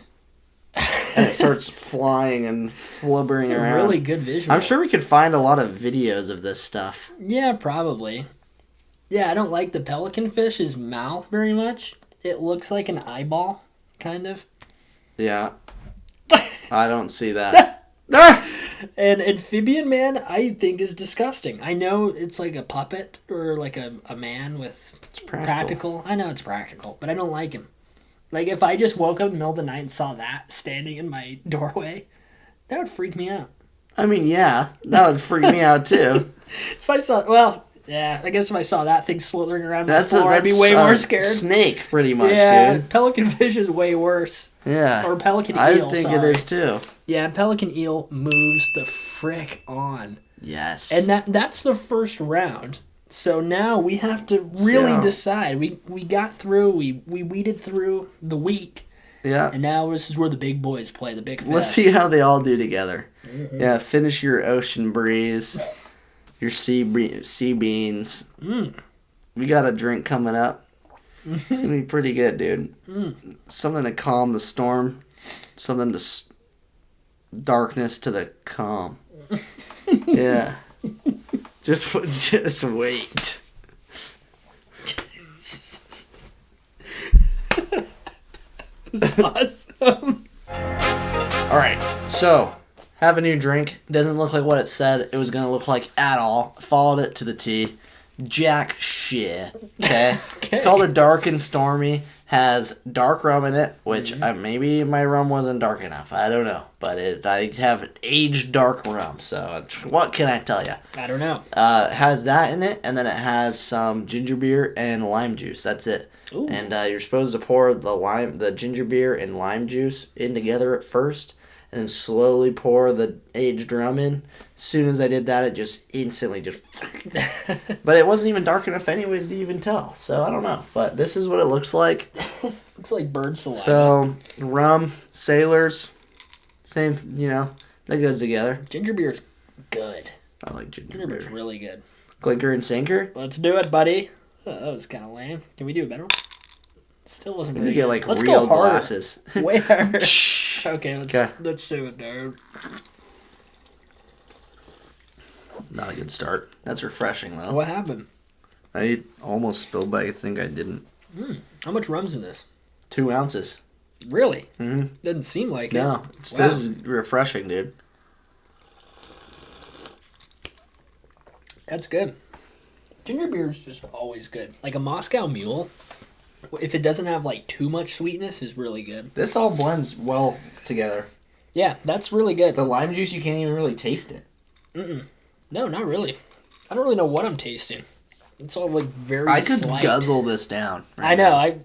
and it starts flying and flubbering around. Really good visual. I'm sure we could find a lot of videos of this stuff. Yeah, probably. Yeah, I don't like the pelican fish's mouth very much. It looks like an eyeball, kind of. Yeah. I don't see that. And Amphibian Man, I think, is disgusting. I know it's like a puppet or like a man with practical. I know it's practical, but I don't like him. Like, if I just woke up in the middle of the night and saw that standing in my doorway, that would freak me out. I mean, yeah, that would freak me out too. If I saw, I guess if I saw that thing slithering around the floor, I'd be way more scared. Snake, pretty much, dude. Pelican fish is way worse. Yeah. Or pelican eel, I think it is too. Yeah, pelican eel moves the frick on. Yes. And that's the first round. So now we have to really decide. We got through, we weeded through the week. Yeah. And now this is where the big boys play, the big fish. Let's see how they all do together. Mm-hmm. Yeah, finish your ocean breeze, your sea beans. We got a drink coming up. It's going to be pretty good, dude. Something to calm the storm. Something to darkness to the calm. Yeah. Just wait. That's awesome. All right, so have a new drink. Doesn't look like what it said it was going to look like at all. Followed it to the T. Jack shit. Okay? It's called a Dark and Stormy. Has dark rum in it, which maybe my rum wasn't dark enough. I don't know. But I have aged dark rum, so what can I tell you? I don't know. Has that in it, and then it has some ginger beer and lime juice. That's it. Ooh. And you're supposed to pour the ginger beer and lime juice in together at first, and then slowly pour the aged rum in. As soon as I did that, it just instantly just... But it wasn't even dark enough anyways to even tell. So I don't know. But this is what it looks like. Looks like bird saliva. So rum, Sailors, same, that goes together. Ginger beer's good. I like ginger Ginger beer's beer. really good. Clinker and sinker? Let's do it, buddy. Oh, that was kind of lame. Can we do a better one? Still wasn't You very get good. like Let's real go harder. glasses. Way harder. Okay, Okay. let's do it, dude. Not a good start. That's refreshing though. What happened? I almost spilled, but I think I didn't. How much rum's in this? 2 ounces. Really? Mm-hmm. Doesn't seem like it. No, Wow. this is refreshing, dude. That's good. Ginger beer is just always good. Like a Moscow Mule, if it doesn't have like too much sweetness, is really good. This all blends well together. Yeah, that's really good. The lime juice, you can't even really taste it. No, not really. I don't really know what I'm tasting. It's all like very I could slight. guzzle this down. I know.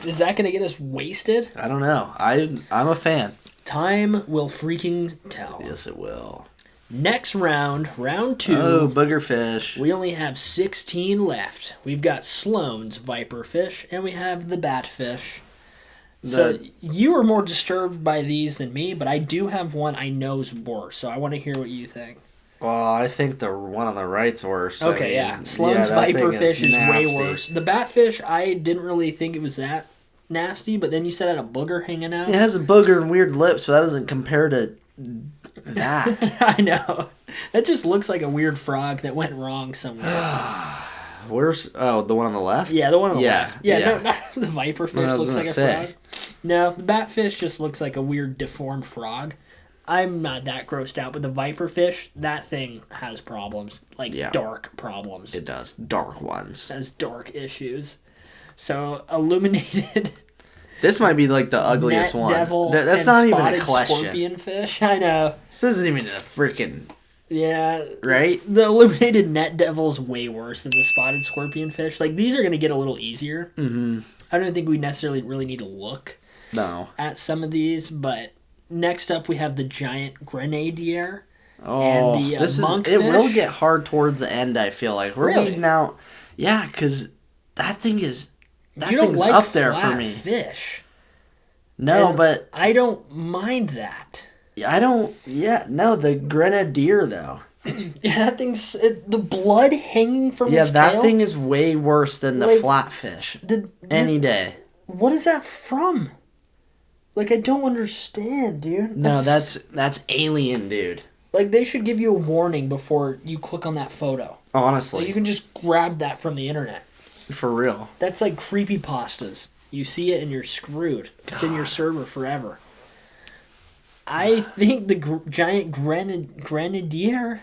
Is that going to get us wasted? I don't know. I'm a fan. Time will freaking tell. Yes, it will. Next round, round 2. Oh, boogerfish. We only have 16 left. We've got Sloane's viperfish, and we have the batfish. So you were more disturbed by these than me, but I do have one I know's worse, so I want to hear what you think. Well, I think the one on the right's worse. Okay, yeah. Sloane's that thing viperfish is way nasty. worse. The batfish, I didn't really think it was that nasty, but then you said it had a booger hanging out. It has a booger and weird lips, but that doesn't compare to that. I know. That just looks like a weird frog that went wrong somewhere. Where's the one on the left? Yeah, the one on the left. Yeah, yeah. no, not the viperfish No, I was looks like gonna a frog. No, the batfish just looks like a weird deformed frog. I'm not that grossed out, but the viperfish, that thing has problems. Like dark problems. It does. Dark ones. It has dark issues. So illuminated. This might be like the ugliest net one. devil That's and not even a spotted question. Scorpion fish. I know. This isn't even a freaking Yeah. right. The illuminated net devil is way worse than the spotted scorpion fish. Like these are going to get a little easier. Mm-hmm. I don't think we necessarily really need to look at some of these, but next up we have the giant grenadier. Oh, and the monkfish. It will get hard towards the end. I feel like we're Really? leading out. Yeah, because that thing's like up there for flat me. Fish. No, And but I don't mind that. I don't. Yeah, no, the grenadier though. Yeah, that thing's the blood hanging from its that tail. thing is way worse than the flatfish. Any day. What is that from? Like I don't understand, dude. No, that's alien, dude. Like they should give you a warning before you click on that photo. Honestly, Like, you can just grab that from the internet. for real. That's like creepypastas. You see it and you're screwed. It's in your server forever. I think the giant grenadier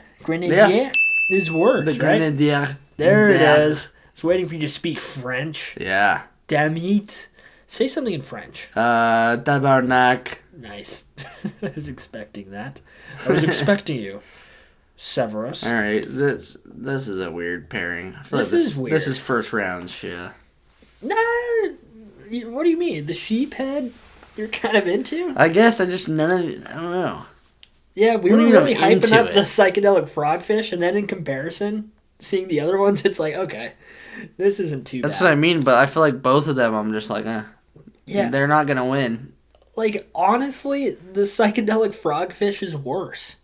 is worse. The grenadier. Right? There it Yeah. is. It's waiting for you to speak French. Yeah. Damn it. Say something in French. Tabarnak. Nice. I was expecting that. I was expecting you. Severus. All right, this is a weird pairing. I feel This like is weird. This is first round shit. Nah. What do you mean? The sheep head you're kind of into? I guess I just none of it. I don't know. Yeah, we What were do you mean really I'm hyping into up it? the psychedelic frogfish, and then in comparison, seeing the other ones, it's like, okay, this isn't too That's bad. what I mean. But I feel like both of them, I'm just like, Yeah. they're not gonna win. Like, honestly, the psychedelic frogfish is worse.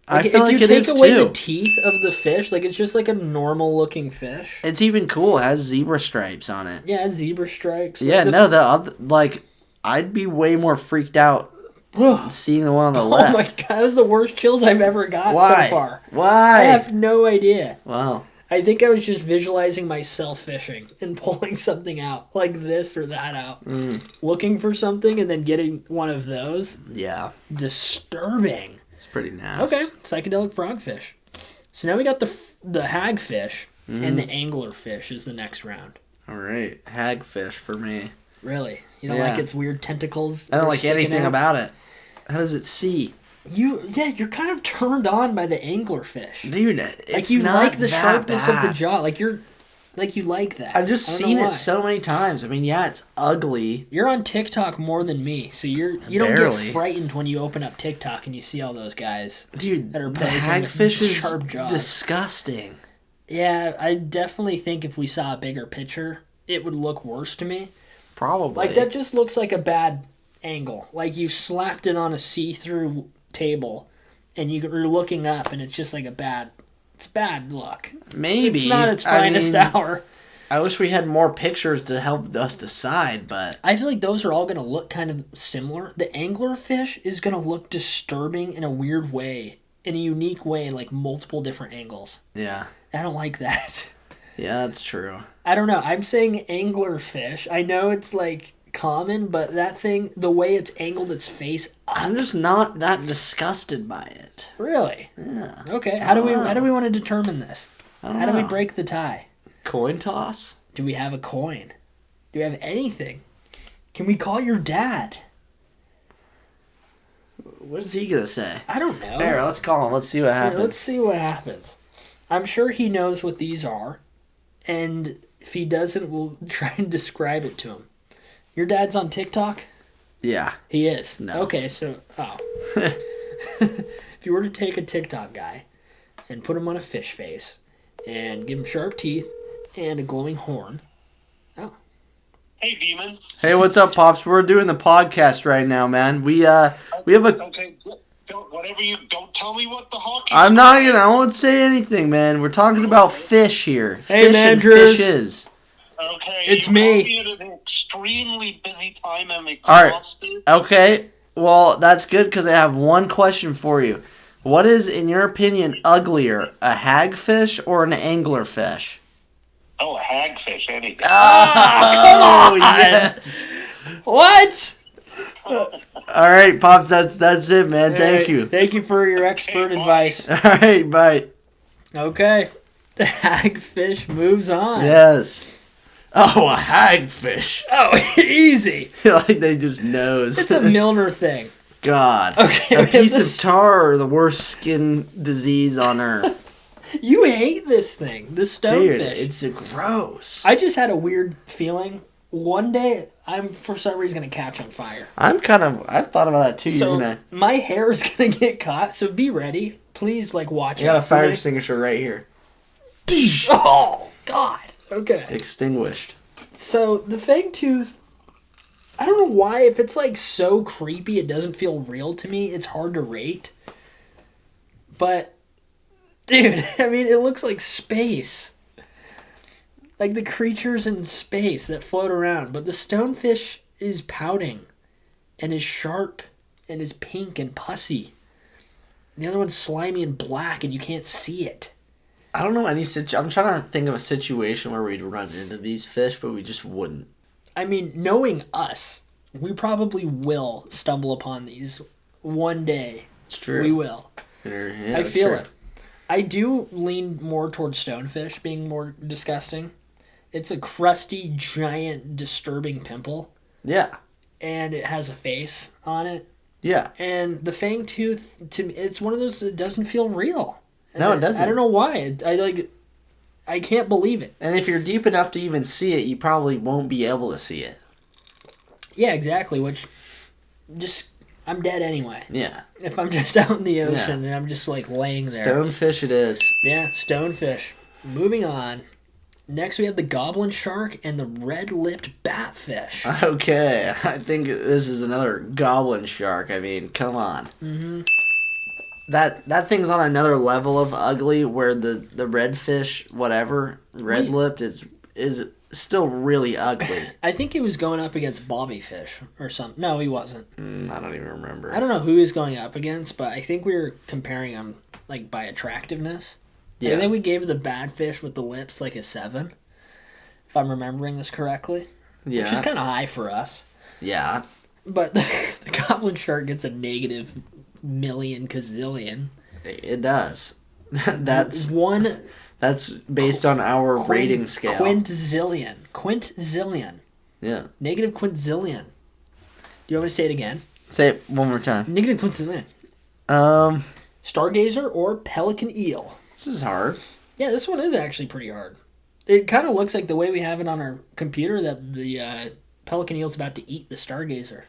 Like, I feel like if you it take is away too. the teeth of the fish, like, it's just like a normal-looking fish. It's even cool. It has zebra stripes on it. Yeah, zebra stripes. Yeah, Like, no, the other, like, I'd be way more freaked out seeing the one on the Oh left. my god, that was the worst chills I've ever got Why? so far. Why? I have no idea. Wow. I think I was just visualizing myself fishing and pulling something out, like this or that out. Looking for something and then getting one of those. Yeah, Disturbing. it's pretty nasty. Okay, psychedelic frogfish. So now we got the hagfish and the anglerfish is the next round. All right, hagfish for me. Really? You don't Yeah. like its weird tentacles? I don't that are like sticking anything out? about it. How does it see? You're kind of turned on by the anglerfish. Dude, Like it's you not like the that sharpness of the bad. jaw. Like you're Like, you like that. I've just seen it so many times. I mean, yeah, it's ugly. You're on TikTok more than me, so you don't get frightened when you open up TikTok and you see all those guys. Dude, that are the hagfish is sharp jaws. Disgusting. Yeah, I definitely think if we saw a bigger picture, it would look worse to me. Probably. Like, that just looks like a bad angle. Like, you slapped it on a see-through table, and you're looking up, and it's just like it's bad look. Maybe. It's not its finest hour. I wish we had more pictures to help us decide, but... I feel like those are all going to look kind of similar. The anglerfish is going to look disturbing in a weird way, in a unique way, in like multiple different angles. Yeah. I don't like that. Yeah, that's true. I don't know. I'm saying anglerfish. I know it's like common, but that thing, the way it's angled its face up. I'm just not that disgusted by it. Really? Yeah. Okay. How do we want to determine this? How do we break the tie? Coin toss? Do we have a coin? Do we have anything? Can we call your dad? What is he gonna say? I don't know. Here, let's call him. Let's see what happens. Let's see what happens. I'm sure he knows what these are, and if he doesn't, we'll try and describe it to him. Your dad's on TikTok? Yeah. He is? No. Okay, so... Oh. If you were to take a TikTok guy and put him on a fish face and give him sharp teeth and a glowing horn... Oh. Hey, Demon. Hey, what's up, Pops? We're doing the podcast right now, man. We have a... Okay, don't tell me what the hawk is. I won't say anything, man. We're talking about fish here. Hey, fish man, and Drews. fishes. Okay. It's you me. called me at an extremely busy time. I'm All exhausted. right. Okay. Well, that's good because I have one question for you. What is, in your opinion, uglier, a hagfish or an anglerfish? Oh, a hagfish, any day. Oh, yes. What? All right, Pops, that's it, man. Thank you. Thank you for your expert advice. All right, bye. Okay. The hagfish moves on. Yes. Oh, a hagfish. Oh, easy. Like they just knows. It's a Milner thing. God. Okay. A piece of tar or the worst skin disease on earth. You hate this thing, the stonefish. Dude, it's gross. I just had a weird feeling. One day, I'm for some reason going to catch on fire. I've thought about that too. So my hair is going to get caught, so be ready. Please, watch out. I got a fire extinguisher right here. Oh, God. Okay. Extinguished. So, the fang tooth, I don't know why, if it's so creepy it doesn't feel real to me, it's hard to rate. But, dude, I mean, it looks like space. Like the creatures in space that float around. But the stonefish is pouting and is sharp and is pink and pussy. The other one's slimy and black and you can't see it. I don't know I'm trying to think of a situation where we'd run into these fish, but we just wouldn't. I mean, knowing us, we probably will stumble upon these one day. It's true. We will. Yeah, I feel it. I do lean more towards stonefish being more disgusting. It's a crusty, giant, disturbing pimple. Yeah. And it has a face on it. Yeah. And the fang tooth, to me, it's one of those that doesn't feel real. No, it doesn't. I don't know why. I can't believe it. And if you're deep enough to even see it, you probably won't be able to see it. Yeah, exactly. Which, I'm dead anyway. Yeah. If I'm just out in the ocean and I'm just laying there. Stonefish it is. Yeah, stonefish. Moving on. Next we have the goblin shark and the red-lipped batfish. Okay, I think this is another goblin shark. I mean, come on. Mm-hmm. That thing's on another level of ugly where the redfish, whatever, red-lipped is still really ugly. I think he was going up against bobbyfish or something. No, he wasn't. I don't even remember. I don't know who he was going up against, but I think we were comparing him by attractiveness. Yeah. I think we gave the bad fish with the lips a 7, if I'm remembering this correctly. Yeah. Which is kind of high for us. Yeah. But the goblin shark gets a negative million gazillion. It does. That's based on our rating scale. Quintzillion. Yeah. Negative quintzillion. Do you want me to say it again? Say it one more time. Negative quintzillion. Stargazer or pelican eel? This is hard. Yeah, this one is actually pretty hard. It kind of looks like the way we have it on our computer that the pelican eel's about to eat the stargazer.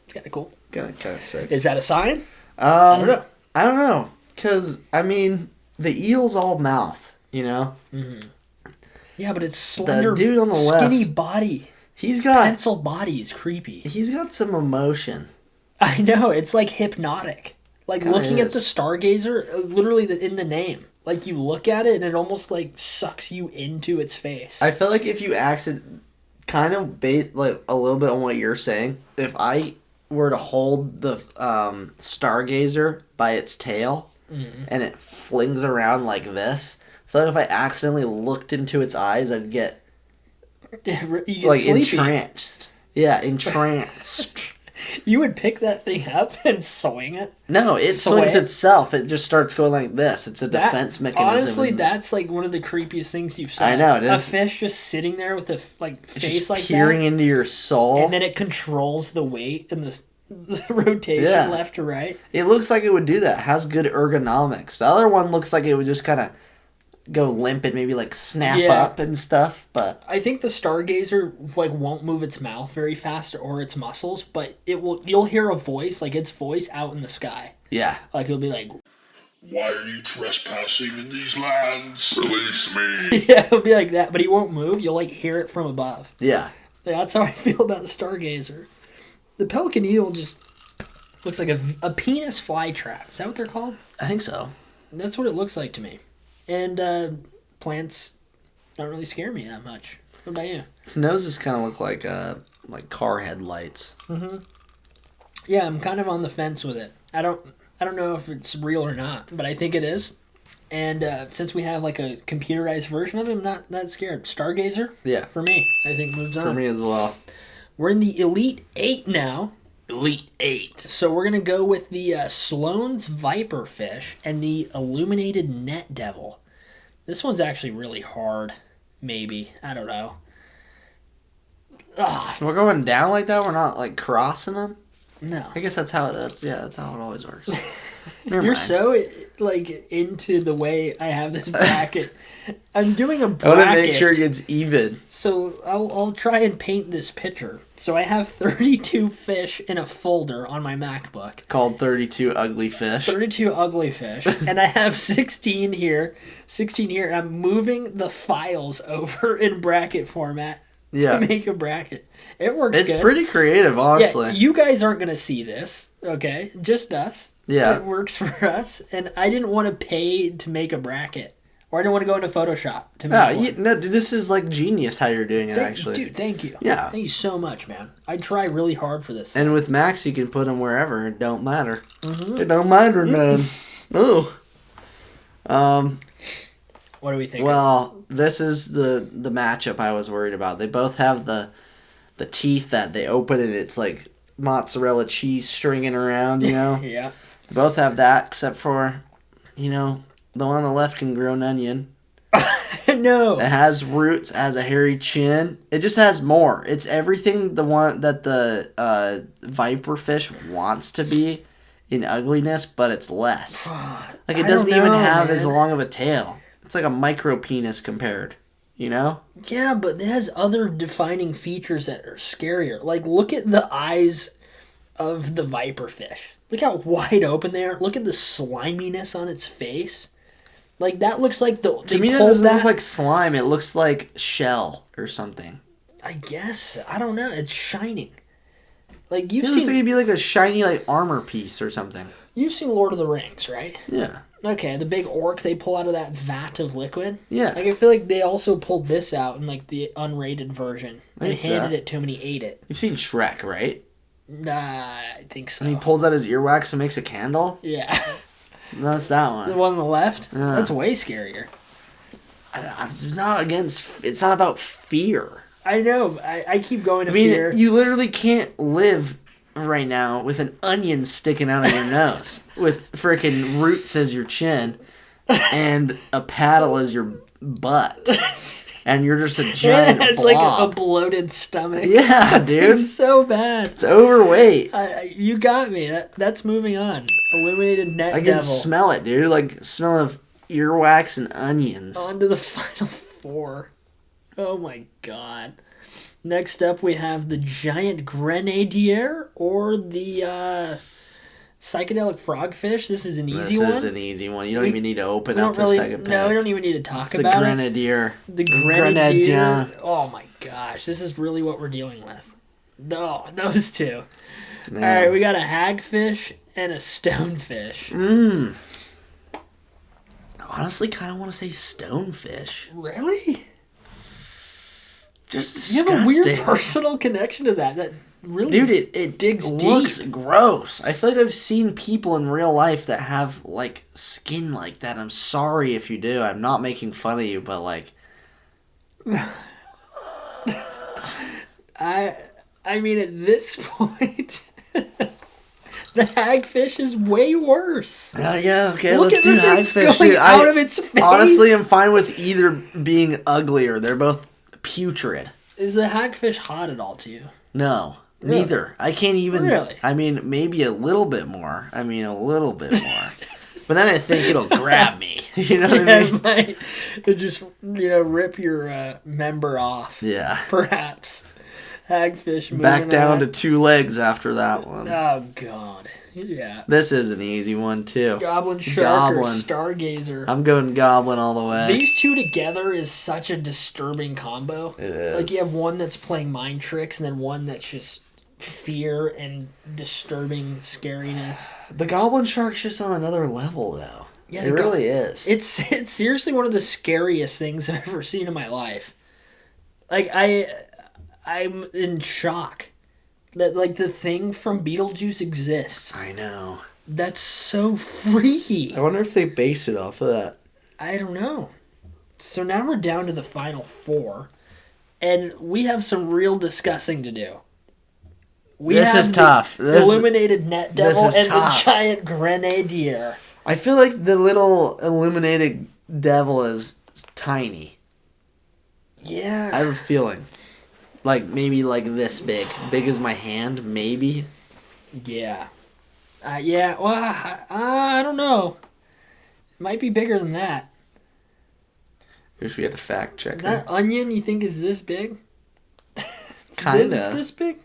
It's kind of cool. Kind of sick. Is that a sign? I don't know. I don't know. Because, I mean, the eel's all mouth, you know? Mm-hmm. Yeah, but it's slender, the dude on the skinny left, body. He's got... Pencil body is creepy. He's got some emotion. I know. It's like hypnotic. Like Kinda looking at is. the stargazer, literally in the name. Like you look at it and it almost like sucks you into its face. I feel like if you kind of base like a little bit on what you're saying, if I were to hold the stargazer by its tail and it flings around like this, I feel like if I accidentally looked into its eyes, I'd get You get like sleepy. entranced. Yeah, entranced. You would pick that thing up and swing it. No, it Sway swings it? itself. It just starts going like this. It's a defense mechanism. Honestly, that's like one of the creepiest things you've seen. I know, it is. A fish just sitting there with a it's face just like peering that, into your soul. and then it controls the weight and the rotation Yeah. left to right. It looks like it would do that. It has good ergonomics. The other one looks like it would just kind of go limp and maybe like snap Yeah. up and stuff. But I think the stargazer like won't move its mouth very fast or its muscles, but it will. You'll hear a voice, like its voice out in the sky. yeah, Like it'll be like, Why are you trespassing in these lands? Release me. yeah, it'll be like that. But he won't move. You'll like hear it from above. yeah. Yeah, that's how I feel about the stargazer. The pelican eel just looks like a penis fly trap. Is that what they're called? I think so. That's what it looks like to me. And plants don't really scare me that much. What about you? Its noses kind of look like car headlights. Yeah, I'm kind of on the fence with it. I don't know if it's real or not, but I think it is. And since we have like a computerized version of it, I'm not that scared. Stargazer? Yeah, For me, I think moves on. for me as well. We're in the Elite 8 now. Elite 8. So we're going to go with the Sloan's Viperfish and the Illuminated Net Devil. This one's actually really hard, maybe. I don't know. If we're going down like that, we're not like crossing them. No. I guess that's how it always works. Never You're mind. so like into the way I have this bracket. I'm doing a I bracket. want to make sure it gets even. So I'll try and paint this picture. So I have 32 fish in a folder on my MacBook. Called 32 Ugly Fish. 32 ugly fish. And I have 16 here. 16 here. And I'm moving the files over in bracket format Yeah. to make a bracket. It works It's good. pretty creative, honestly. Yeah, you guys aren't going to see this, okay? Just us. Yeah. It works for us. And I didn't want to pay to make a bracket. Or I didn't want to go into Photoshop to make one. No, dude, this is like genius how you're doing it, actually. Dude, thank you. Yeah. Thank you so much, man. I try really hard for this. And with Max, you can put them wherever. It don't matter. It don't matter none. Ooh. What do we think? Well, this is the matchup I was worried about. They both have the teeth that they open and it's like mozzarella cheese stringing around, you know? Yeah. They both have that, except for, the one on the left can grow an onion. No. It has roots, it has a hairy chin. It just has more. It's everything the one that the viperfish wants to be in ugliness, but it's less. Like it I doesn't don't even know, have as man. long of a tail. It's like a micro penis compared. You know? Yeah, but it has other defining features that are scarier. Like, look at the eyes of the viperfish. Look how wide open they are. Look at the sliminess on its face. Like, that looks like To me, that doesn't look like slime. It looks like shell or something. I guess. I don't know. It's shining. Like, It you've looks like seen it'd be like a shiny like armor piece or something. Lord of the Rings, right? Yeah. Okay, the big orc they pull out of that vat of liquid. Yeah. Like, I feel like they also pulled this out in, like, the unrated version. I And can see handed that. it to him and he ate it. You've seen Shrek, right? Nah, I think so. And he pulls out his earwax and makes a candle? Yeah. That's that The one. one on the left? Yeah. That's way scarier. It's not about fear. I know. I keep going to I mean, fear. you literally can't live right now with an onion sticking out of your nose, with frickin' roots as your chin, and a paddle as your butt, and you're just a giant It has blob. like a bloated stomach. Yeah, dude. It's so bad. It's overweight. You got me. That's moving on. Illuminated Net I can Devil. smell it, dude. Like, smell of earwax and onions. On to the final 4. Oh my god. Next up, we have the giant grenadier or the psychedelic frogfish. This is an easy one. This is an easy one. You don't even need to open up the second pick. No, we don't even need to talk It's about the grenadier. The grenadier. Oh my gosh, this is really what we're dealing with. No, those two. Man. All right, we got a hagfish and a stonefish. Honestly, kind of want to say stonefish. Really? Just You disgusting. have a weird personal connection to that. That really, Dude, it digs looks deep. gross. I feel like I've seen people in real life that have like skin like that. I'm sorry if you do. I'm not making fun of you, but like, I mean, at this point, the hagfish is way worse. yeah, okay, Look let's at do the things hagfish. going Dude, out of its face. Honestly, I'm fine with either being uglier. They're both putrid. Is the hagfish hot at all to you? No, Really? neither. I can't even. Really? I mean, maybe a little bit more. I mean, a little bit more. But then I think it'll grab me. You know what I mean? It might it just, rip your member off. Yeah. Perhaps. Hagfish moving Back down to on. 2 legs after that one. Oh, God. Yeah. This is an easy one, too. Goblin shark Goblin. or stargazer. I'm going goblin all the way. These two together is such a disturbing combo. It is. Like, you have one that's playing mind tricks and then one that's just fear and disturbing scariness. The goblin shark's just on another level, though. Yeah, it really is. It's seriously one of the scariest things I've ever seen in my life. Like, I'm in shock that, like, the thing from Beetlejuice exists. I know. That's so freaky. I wonder if they base it off of that. I don't know. So now we're down to the final 4, and we have some real discussing to do. This is the tough. illuminated net devil is and tough. the giant grenadier. I feel like the little illuminated devil is tiny. Yeah. I have a feeling. Like, maybe like this big. Big as my hand, maybe. Yeah. Yeah, well, I don't know. It might be bigger than that. Wish we had to fact check That onion, you think, is this big? Kinda. It's this big?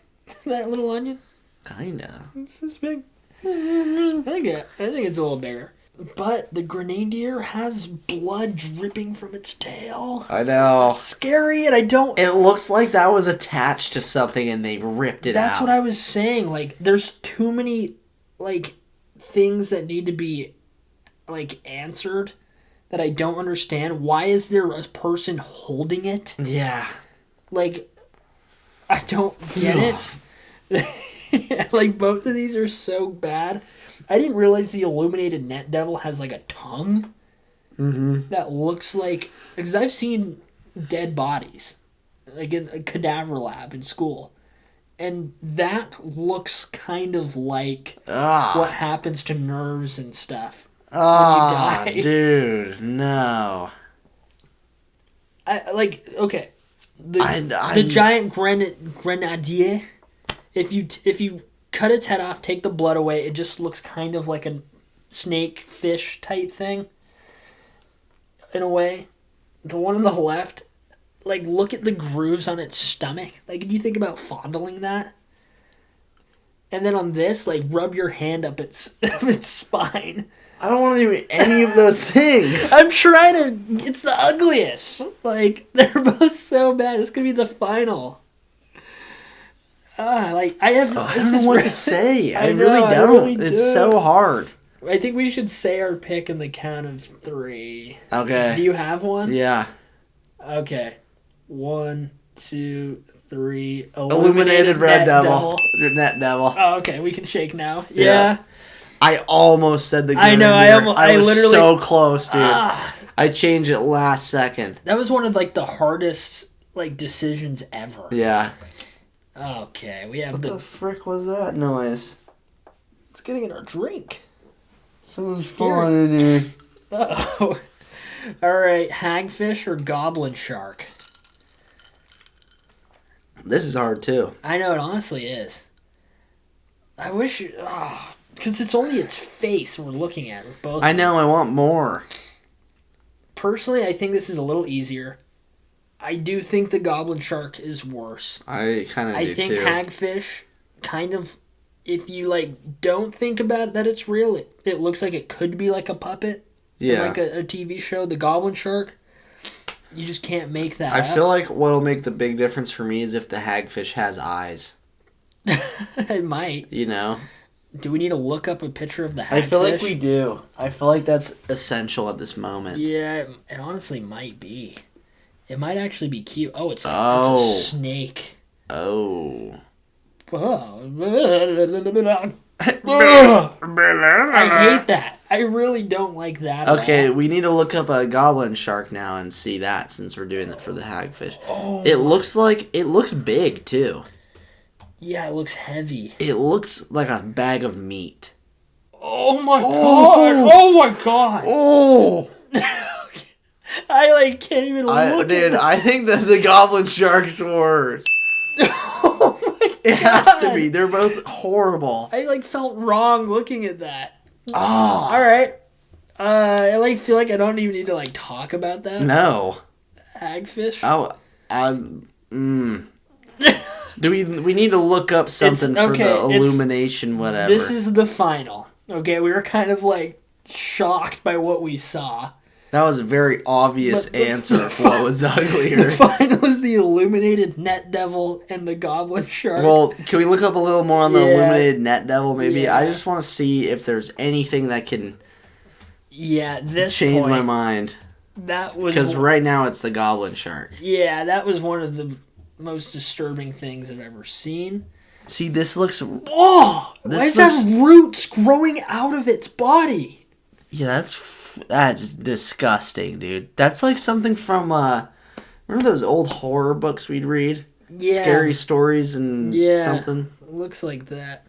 That little onion? Kinda. It's this big? I think it's a little bigger. But the grenadier has blood dripping from its tail. I know. It's scary, and I don't... It looks like that was attached to something and they ripped it out. That's what I was saying. Like, there's too many, like, things that need to be, like, answered that I don't understand. Why is there a person holding it? Yeah. Like, I don't get it. Like, both of these are so bad. I didn't realize the illuminated net devil has, like, a tongue that looks like... Because I've seen dead bodies, like, in a cadaver lab in school. And that looks kind of like what happens to nerves and stuff when you die. Dude, no. Okay. The giant grenadier, if you cut its head off, take the blood away, it just looks kind of like a snake fish type thing. In a way. The one on the left, like, look at the grooves on its stomach. Like, if you think about fondling that. And then on this, like, rub your hand up its spine. I don't want to do any of those things. I'm trying to... It's the ugliest. Like, they're both so bad. This could be the final. I don't know what to say. I know, really I don't. really It's do. so hard. I think we should say our pick in the count of 3. Okay. Do you have one? Yeah. Okay. 1, 2, 3. Illuminated red devil. Net devil. Oh, okay. We can shake now. Yeah. I almost said the I know, I was literally- so close, dude. I changed it last second. That was one of, like, the hardest, like, decisions ever. Yeah. Okay. We have What the... the frick was that noise? It's getting in our drink. Someone's Scary. falling in here. Uh-oh. All right. Hagfish or goblin shark? This is hard, too. I know, it honestly is. I wish... because it's only its face we're looking at with both. I know, I want more. Personally, I think this is a little easier. I do think the goblin shark is worse. I kind of do too. I think hagfish kind of, if you like don't think about it, that it's real, it looks like it could be like a puppet. Yeah. Like a TV show. The goblin shark, you just can't make that I up. feel like what'll make the big difference for me is if the hagfish has eyes. It might. You know? Do we need to look up a picture of the hagfish? I feel like we do. I feel like that's essential at this moment. Yeah, it honestly might be. It might actually be cute. Oh, it's a snake. Oh. I hate that. I really don't like that. Okay, we need to look up a goblin shark now and see that since we're doing it for the hagfish. Oh, it looks big too. Yeah, it looks heavy. It looks like a bag of meat. Oh my god! Oh my god! Oh! I like can't even look at it. I think that the goblin shark's worse. Oh my god! It has to be. They're both horrible. I like felt wrong looking at that. Oh. All right. I like feel like I don't even need to like talk about that. No. Hagfish. Oh. Do we need to look up something for the illumination, whatever. This is the final. Okay, we were kind of like shocked by what we saw. That was a very obvious answer for what was uglier. The final is the illuminated net devil and the goblin shark. Well, can we look up a little more on the illuminated net devil, maybe? Yeah. I just want to see if there's anything that can change my mind. That was... Because right now it's the goblin shark. Yeah, that was one of the most disturbing things I've ever seen. See, this looks... Whoa! Why does it have roots growing out of its body? Yeah, that's disgusting, dude. That's like something from, remember those old horror books we'd read? Yeah. Scary stories and something? It looks like that.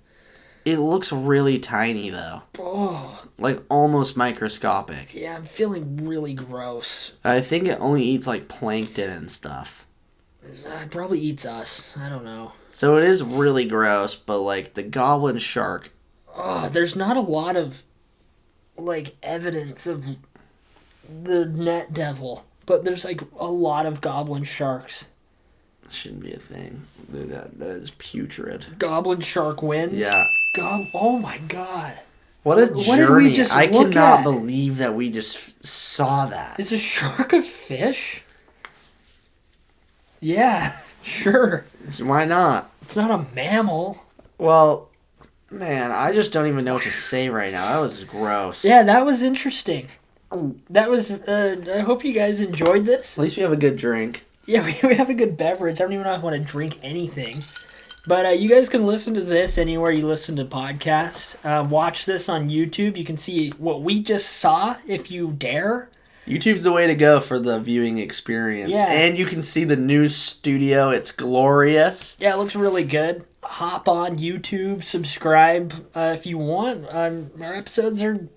It looks really tiny, though. Oh. Like, almost microscopic. Yeah, I'm feeling really gross. I think it only eats, like, plankton and stuff. It probably eats us. I don't know. So it is really gross, but, like, the goblin shark... Oh, there's not a lot of... like evidence of the net devil, but there's like a lot of goblin sharks. That shouldn't be a thing. That is putrid. Goblin shark wins. Yeah. Oh my god. What a journey. Did we just I look cannot at? believe that we just saw that. Is a shark a fish? Yeah, sure. Why not? It's not a mammal. Well, man, I just don't even know what to say right now. That was gross. Yeah, that was interesting. That was, I hope you guys enjoyed this. At least we have a good drink. Yeah, we have a good beverage. I don't even know if I want to drink anything. But you guys can listen to this anywhere you listen to podcasts. Watch this on YouTube. You can see what we just saw if you dare. YouTube's the way to go for the viewing experience. Yeah. And you can see the new studio. It's glorious. Yeah, it looks really good. Hop on YouTube, subscribe if you want. Our episodes are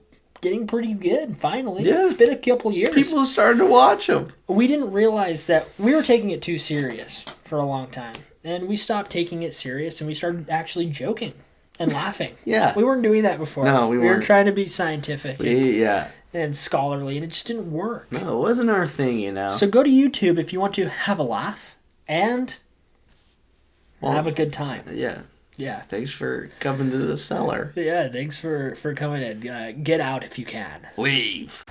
getting pretty good, finally. Yeah. It's been a couple years. People are starting to watch them. We didn't realize that we were taking it too serious for a long time. And we stopped taking it serious and we started actually joking and laughing. Yeah. We weren't doing that before. No, we weren't. were trying to be scientific Yeah. and scholarly, and it just didn't work. No, it wasn't our thing, you know. So go to YouTube if you want to have a laugh and have a good time. Yeah. Yeah. Thanks for coming to the cellar. Yeah, thanks for coming in. Get out if you can. Leave.